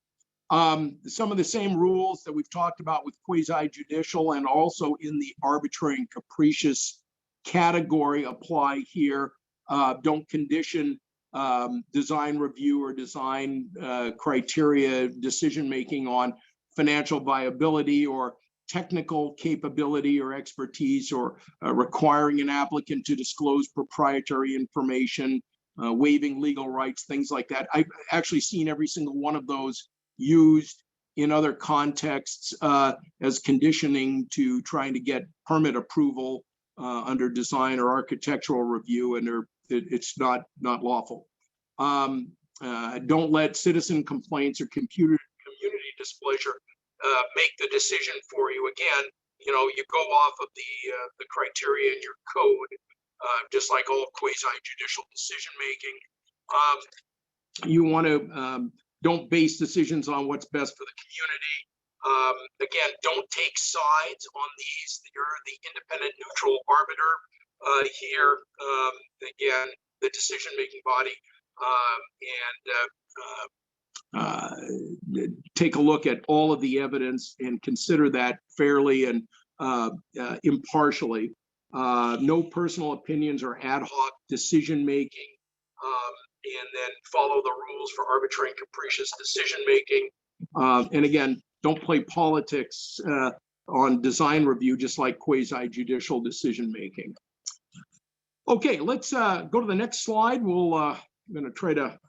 Speaker 3: Some of the same rules that we've talked about with quasi-judicial and also in the arbitrary and capricious category apply here. Don't condition design review or design criteria decision-making on financial viability or technical capability or expertise, or requiring an applicant to disclose proprietary information, waiving legal rights, things like that. I've actually seen every single one of those used in other contexts as conditioning to trying to get permit approval under design or architectural review, and it's not lawful. Don't let citizen complaints or community displeasure make the decision for you. Again, you go off of the criteria in your code, just like all quasi-judicial decision making. You want to don't base decisions on what's best for the community. Again, don't take sides on these. You're the independent neutral arbiter here. Again, the decision-making body, and take a look at all of the evidence and consider that fairly and impartially. No personal opinions or ad hoc decision-making. And then follow the rules for arbitrary and capricious decision-making. And again, don't play politics on design review, just like quasi-judicial decision-making. Okay, let's go to the next slide. I'm gonna try to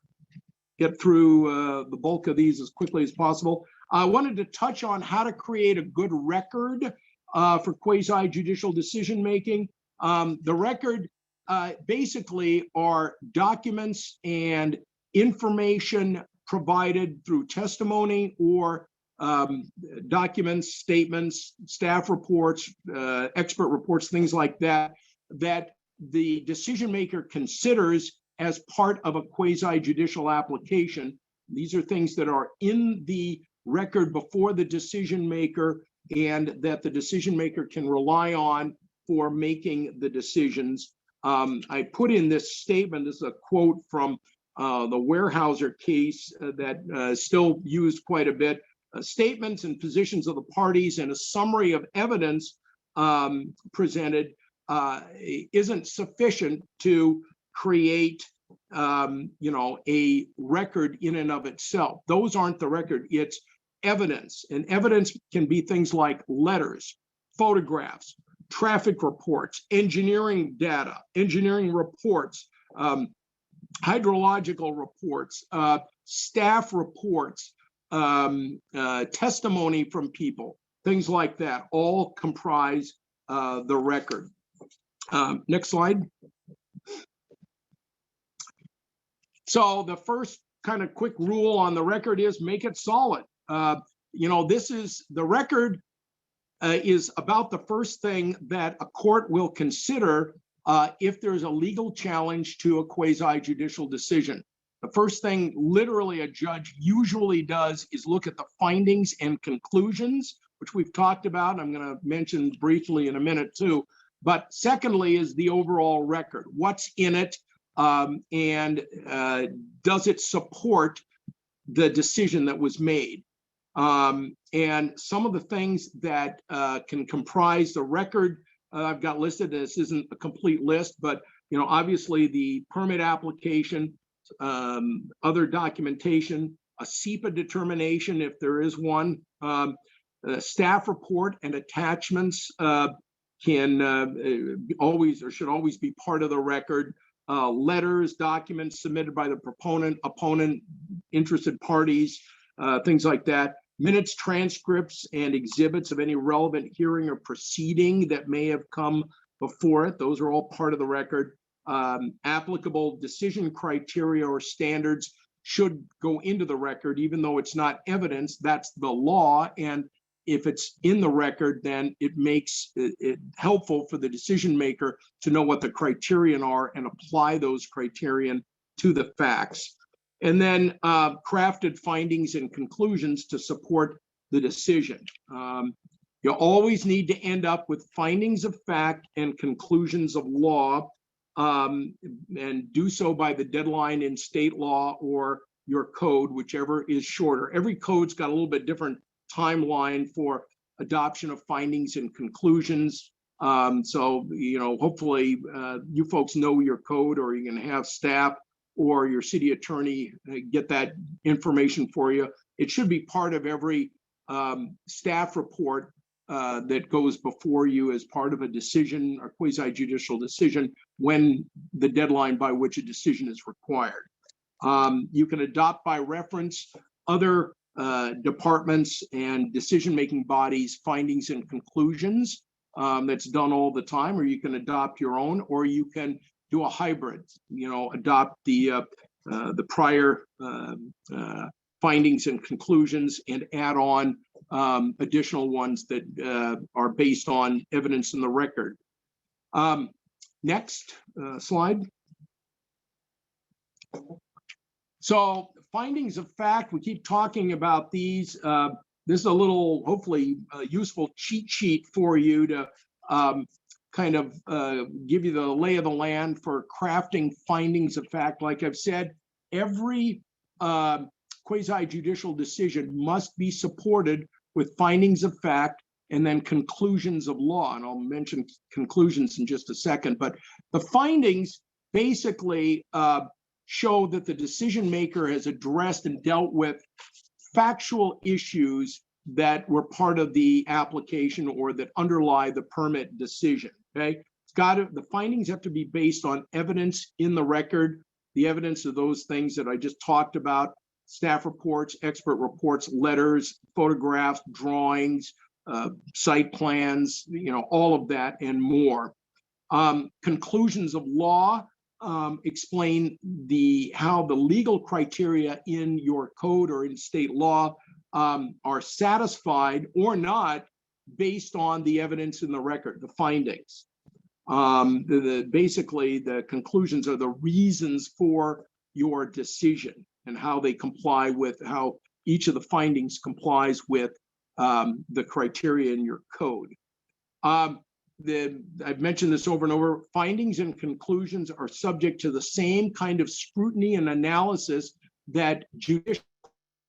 Speaker 3: get through the bulk of these as quickly as possible. I wanted to touch on how to create a good record for quasi-judicial decision-making. The record basically are documents and information provided through testimony or documents, statements, staff reports, expert reports, things like that, that the decision maker considers as part of a quasi-judicial application. These are things that are in the record before the decision maker and that the decision maker can rely on for making the decisions. I put in this statement, this is a quote from the Weyerhaeuser case that is still used quite a bit. Statements and positions of the parties and a summary of evidence presented isn't sufficient to create a record in and of itself. Those aren't the record, it's evidence. And evidence can be things like letters, photographs, traffic reports, engineering data, engineering reports, hydrological reports, staff reports, testimony from people, things like that, all comprise the record. Next slide. So the first kind of quick rule on the record is make it solid. This is the record is about the first thing that a court will consider if there's a legal challenge to a quasi-judicial decision. The first thing literally a judge usually does is look at the findings and conclusions, which we've talked about. I'm going to mention briefly in a minute too. But secondly is the overall record. What's in it, and does it support the decision that was made? And some of the things that can comprise the record I've got listed. This isn't a complete list, but obviously the permit application, other documentation, a SEPA determination if there is one, staff report and attachments can always or should always be part of the record. Letters, documents submitted by the proponent, opponent, interested parties, things like that. Minutes, transcripts, and exhibits of any relevant hearing or proceeding that may have come before it. Those are all part of the record. Applicable decision criteria or standards should go into the record, even though it's not evidence. That's the law. And if it's in the record, then it makes it helpful for the decision maker to know what the criterion are and apply those criterion to the facts. And then crafted findings and conclusions to support the decision. You always need to end up with findings of fact and conclusions of law, and do so by the deadline in state law or your code, whichever is shorter. Every code's got a little bit different timeline for adoption of findings and conclusions. So, hopefully you folks know your code, or you can have staff or your city attorney get that information for you. It should be part of every staff report that goes before you as part of a decision or quasi-judicial decision when the deadline by which a decision is required. You can adopt by reference other departments and decision-making bodies' findings and conclusions. That's done all the time, or you can adopt your own, or you can do a hybrid, adopt the prior findings and conclusions and add on additional ones that are based on evidence in the record. Next slide. So findings of fact, we keep talking about these. This is a little, hopefully, useful cheat sheet for you to kind of give you the lay of the land for crafting findings of fact. Like I've said, every quasi-judicial decision must be supported with findings of fact and then conclusions of law. And I'll mention conclusions in just a second, but the findings basically show that the decision maker has addressed and dealt with factual issues that were part of the application or that underlie the permit decision. Okay, the findings have to be based on evidence in the record, the evidence of those things that I just talked about: staff reports, expert reports, letters, photographs, drawings, site plans, all of that and more. Conclusions of law explain how the legal criteria in your code or in state law are satisfied or not based on the evidence in the record, the findings. Basically, the conclusions are the reasons for your decision and how they comply with, how each of the findings complies with the criteria in your code. I've mentioned this over and over. Findings and conclusions are subject to the same kind of scrutiny and analysis that judicial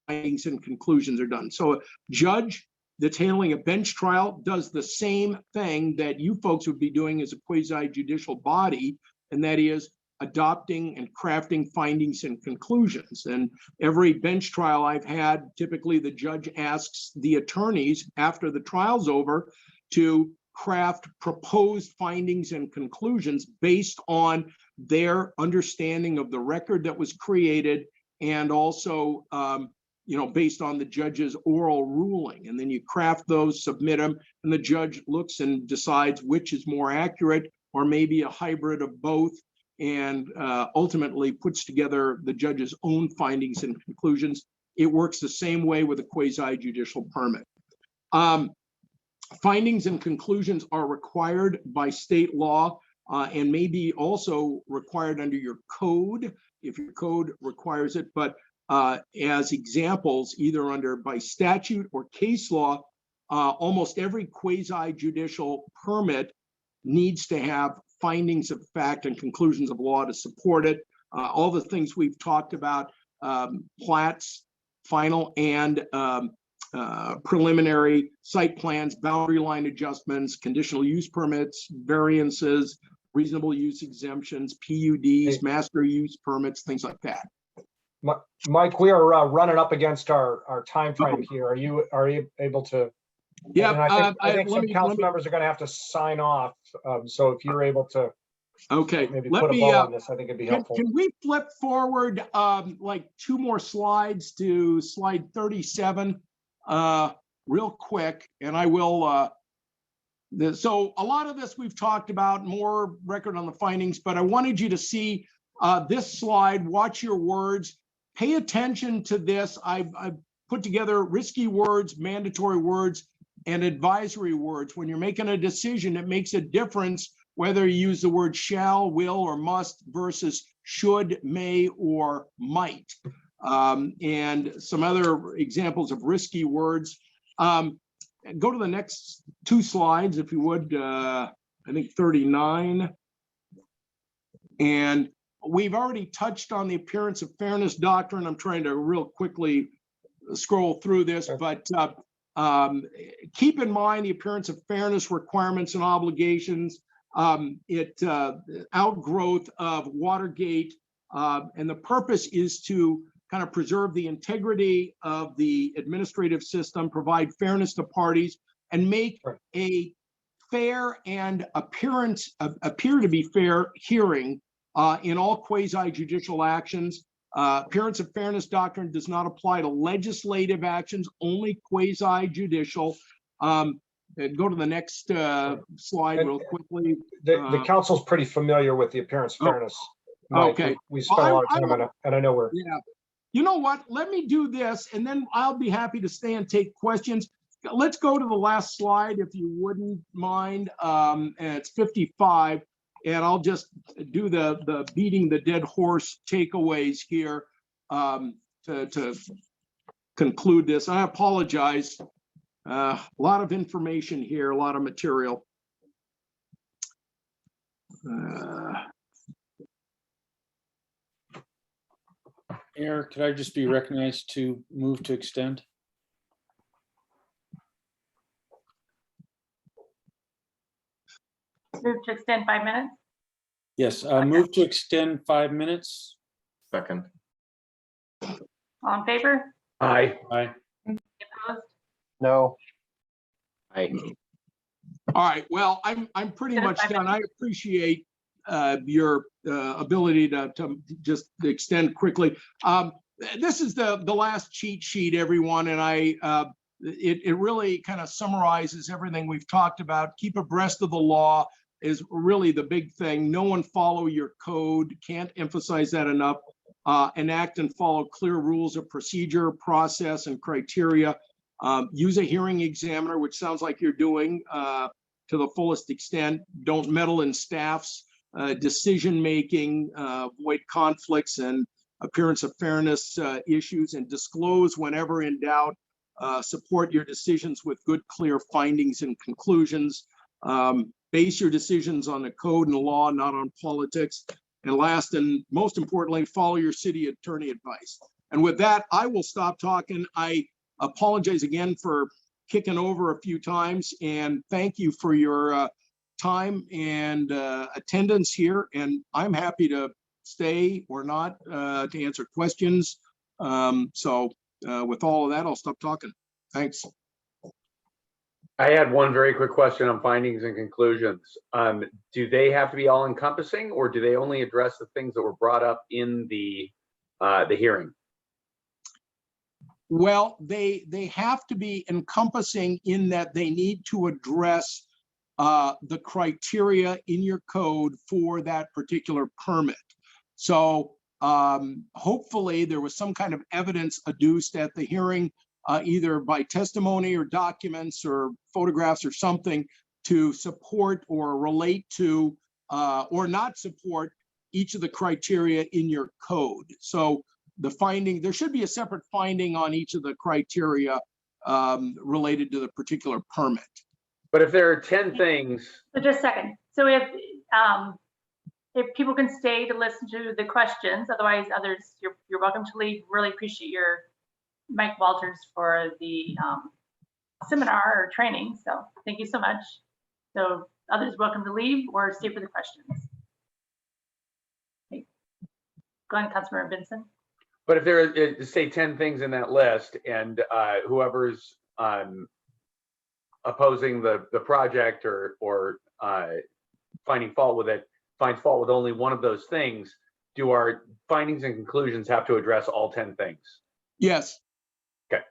Speaker 3: findings and conclusions are done. So a judge that's handling a bench trial does the same thing that you folks would be doing as a quasi-judicial body, and that is adopting and crafting findings and conclusions. And every bench trial I've had, typically the judge asks the attorneys after the trial's over to craft proposed findings and conclusions based on their understanding of the record that was created, and also based on the judge's oral ruling. And then you craft those, submit them, and the judge looks and decides which is more accurate, or maybe a hybrid of both, and ultimately puts together the judge's own findings and conclusions. It works the same way with a quasi-judicial permit. Findings and conclusions are required by state law and may be also required under your code if your code requires it. But as examples, either by statute or case law, almost every quasi-judicial permit needs to have findings of fact and conclusions of law to support it. All the things we've talked about, plats, final and preliminary site plans, boundary line adjustments, conditional use permits, variances, reasonable use exemptions, PUDs, master use permits, things like that.
Speaker 1: Mike, we are running up against our time frame here. Are you able to?
Speaker 3: Yeah,
Speaker 1: and I think some council members are going to have to sign off. So if you're able to, maybe put a bow on this, I think it'd be helpful.
Speaker 3: Can we flip forward like 2 more slides to slide 37 real quick? And I will. So a lot of this we've talked about, more record on the findings, but I wanted you to see this slide. Watch your words. Pay attention to this. I've put together risky words, mandatory words, and advisory words. When you're making a decision, it makes a difference whether you use the word shall, will, or must versus should, may, or might. And some other examples of risky words. Go to the next 2 slides, if you would. I think 39. And we've already touched on the appearance of fairness doctrine. I'm trying to real quickly scroll through this, but keep in mind the appearance of fairness requirements and obligations. Outgrowth of Watergate, and the purpose is to kind of preserve the integrity of the administrative system, provide fairness to parties, and make a fair and appear to be fair hearing in all quasi-judicial actions. Appearance of fairness doctrine does not apply to legislative actions, only quasi-judicial. Go to the next slide real quickly.
Speaker 1: The council's pretty familiar with the appearance of fairness. Mike.
Speaker 3: Okay.
Speaker 1: We spent a lot of time on it, and I know we're.
Speaker 3: Yeah. You know what? Let me do this, and then I'll be happy to stay and take questions. let's go to the last slide if you wouldn't mind. And it's 55. And I'll just do the beating the dead horse takeaways here to conclude this. I apologize. A lot of information here, a lot of material.
Speaker 9: Mayor, could I just be recognized to move to extend?
Speaker 10: Move to extend 5 minutes.
Speaker 9: Yes, move to extend 5 minutes.
Speaker 7: Second.
Speaker 10: All in favor?
Speaker 6: Aye.
Speaker 9: Aye.
Speaker 10: Opposed?
Speaker 4: No,
Speaker 7: I
Speaker 3: All right, well, I'm pretty
Speaker 10: Get it
Speaker 3: much
Speaker 10: 5
Speaker 3: done. I appreciate your ability to just extend quickly. This is the last cheat sheet, everyone, and it really kind of summarizes everything we've talked about. Keep abreast of the law is really the big thing. No one follow your code. Can't emphasize that enough. Enact and follow clear rules of procedure, process, and criteria. Use a hearing examiner, which sounds like you're doing to the fullest extent. Don't meddle in staff's decision-making, avoid conflicts and appearance of fairness issues, and disclose whenever in doubt. Support your decisions with good, clear findings and conclusions. Base your decisions on the code and the law, not on politics. And last and most importantly, follow your city attorney advice. And with that, I will stop talking. I apologize again for kicking over a few times, and thank you for your time and attendance here. And I'm happy to stay or not to answer questions. With all of that, I'll stop talking. Thanks.
Speaker 6: I had one very quick question on findings and conclusions. Do they have to be all encompassing, or do they only address the things that were brought up in the hearing?
Speaker 3: Well, they have to be encompassing in that they need to address the criteria in your code for that particular permit. So hopefully there was some kind of evidence adduced at the hearing, either by testimony or documents or photographs or something, to support or relate to or not support each of the criteria in your code. So the finding, there should be a separate finding on each of the criteria related to the particular permit.
Speaker 6: But if there are 10 things,
Speaker 10: So just a second. So if people can stay to listen to the questions, otherwise others, you're welcome to leave. Really appreciate your Mike Walters for the seminar or training. So thank you so much. So others welcome to leave or stay for the questions. Okay. Go on, Councilmember Benson.
Speaker 6: but if there are, say, 10 things in that list, and whoever's opposing the project or finding fault with it finds fault with only one of those things, do our findings and conclusions have to address all 10 things?
Speaker 3: Yes.
Speaker 6: Okay.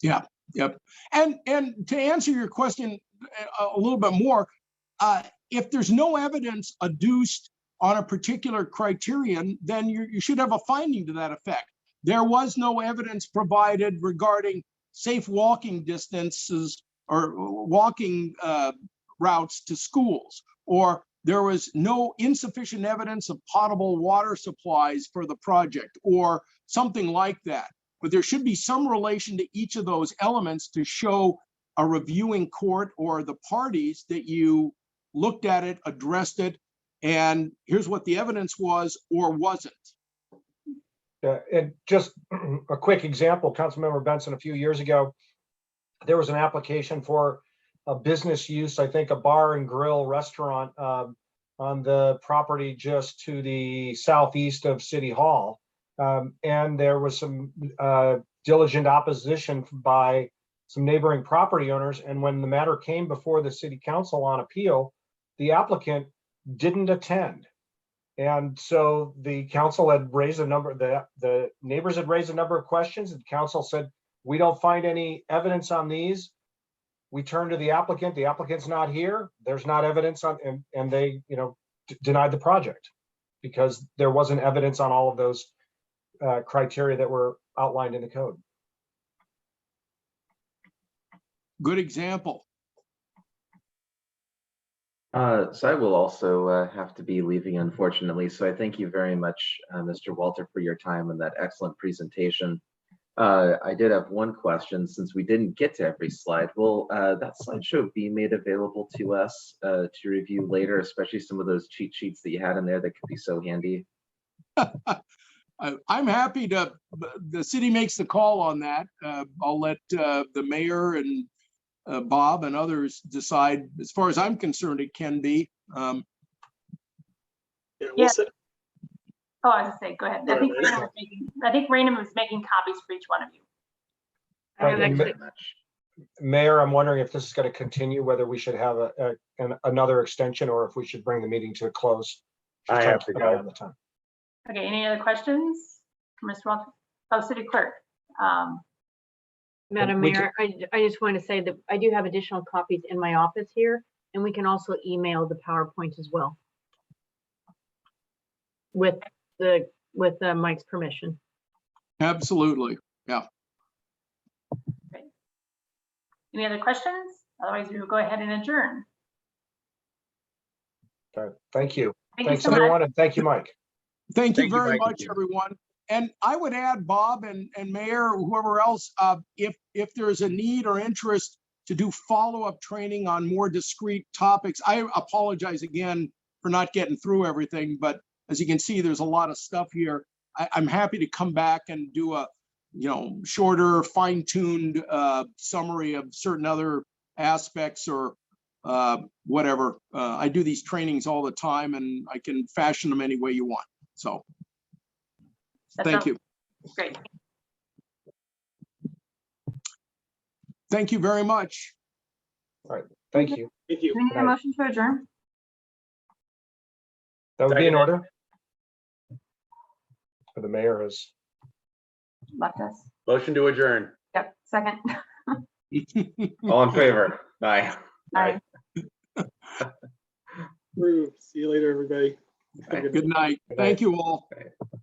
Speaker 3: Yeah. Yep. And to answer your question a little bit more, if there's no evidence adduced on a particular criterion, then you should have a finding to that effect. There was no evidence provided regarding safe walking distances or walking routes to schools, or there was no insufficient evidence of potable water supplies for the project or something like that. But there should be some relation to each of those elements to show a reviewing court or the parties that you looked at it, addressed it, and here's what the evidence was or wasn't.
Speaker 1: And just a quick example, Councilmember Benson, a few years ago, there was an application for a business use, I think a bar and grill restaurant on the property just to the southeast of City Hall. And there was some diligent opposition by some neighboring property owners. And when the matter came before the city council on appeal, the applicant didn't attend. And so the council had raised a number, the neighbors had raised a number of questions, and council said, we don't find any evidence on these. We turned to the applicant's not here. There's not evidence on, and they, denied the project because there wasn't evidence on all of those criteria that were outlined in the code.
Speaker 3: good example.
Speaker 7: So I will also have to be leaving, unfortunately. So I thank you very much, Mr. Walter, for your time and that excellent presentation. I did have one question, since we didn't get to every slide. Will that slideshow be made available to us to review later, especially some of those cheat sheets that you had in there that could be so handy?
Speaker 3: I'm happy to, the city makes the call on that. I'll let the mayor and Bob and others decide. As far as I'm concerned, it can be.
Speaker 5: Yeah,
Speaker 10: Yeah.
Speaker 5: we'll set,
Speaker 10: Oh, I was gonna say, go ahead. I think Raymond was making copies for each one of you.
Speaker 1: Right,
Speaker 7: Thank
Speaker 1: and
Speaker 7: you very much.
Speaker 1: Mayor, I'm wondering if this is going to continue, whether we should have another extension or if we should bring the meeting to a close. Just
Speaker 6: I
Speaker 1: trying
Speaker 6: have to
Speaker 1: keep an eye
Speaker 6: go.
Speaker 1: on the time.
Speaker 10: Okay, any other questions? Mr. Walter, oh, City Clerk.
Speaker 11: Madam
Speaker 1: We
Speaker 11: Mayor, I just want to say that I do have additional copies in my office here, and we can also email the PowerPoint as well. With Mike's permission.
Speaker 3: Absolutely.
Speaker 10: Any other questions? Otherwise, we will go ahead and adjourn.
Speaker 1: Okay, thank you.
Speaker 10: Thank you
Speaker 1: Thanks,
Speaker 10: so much.
Speaker 1: everyone, and thank you, Mike.
Speaker 3: Thank you
Speaker 6: Thank you,
Speaker 3: very
Speaker 6: Mike.
Speaker 3: much, everyone. And I would add, Bob and Mayor, whoever else, if there's a need or interest to do follow-up training on more discrete topics, I apologize again for not getting through everything, but as you can see, there's a lot of stuff here. I'm happy to come back and do a, shorter, fine-tuned summary of certain other aspects or whatever. I do these trainings all the time, and I can fashion them any way you want. So. Thank you.
Speaker 10: Great.
Speaker 3: Thank you very much.
Speaker 1: Thank you.
Speaker 5: thank you.
Speaker 8: Do we need a motion to adjourn?
Speaker 1: That would be in
Speaker 6: Second.
Speaker 1: order. The mayor has.
Speaker 8: Left us.
Speaker 6: Motion to adjourn.
Speaker 8: Yep, second.
Speaker 7: All in favor? Aye.
Speaker 8: Aye.
Speaker 5: Approved. See you later, everybody. Have a
Speaker 7: Bye.
Speaker 5: good night.
Speaker 3: Good night. Thank you all.
Speaker 7: Bye.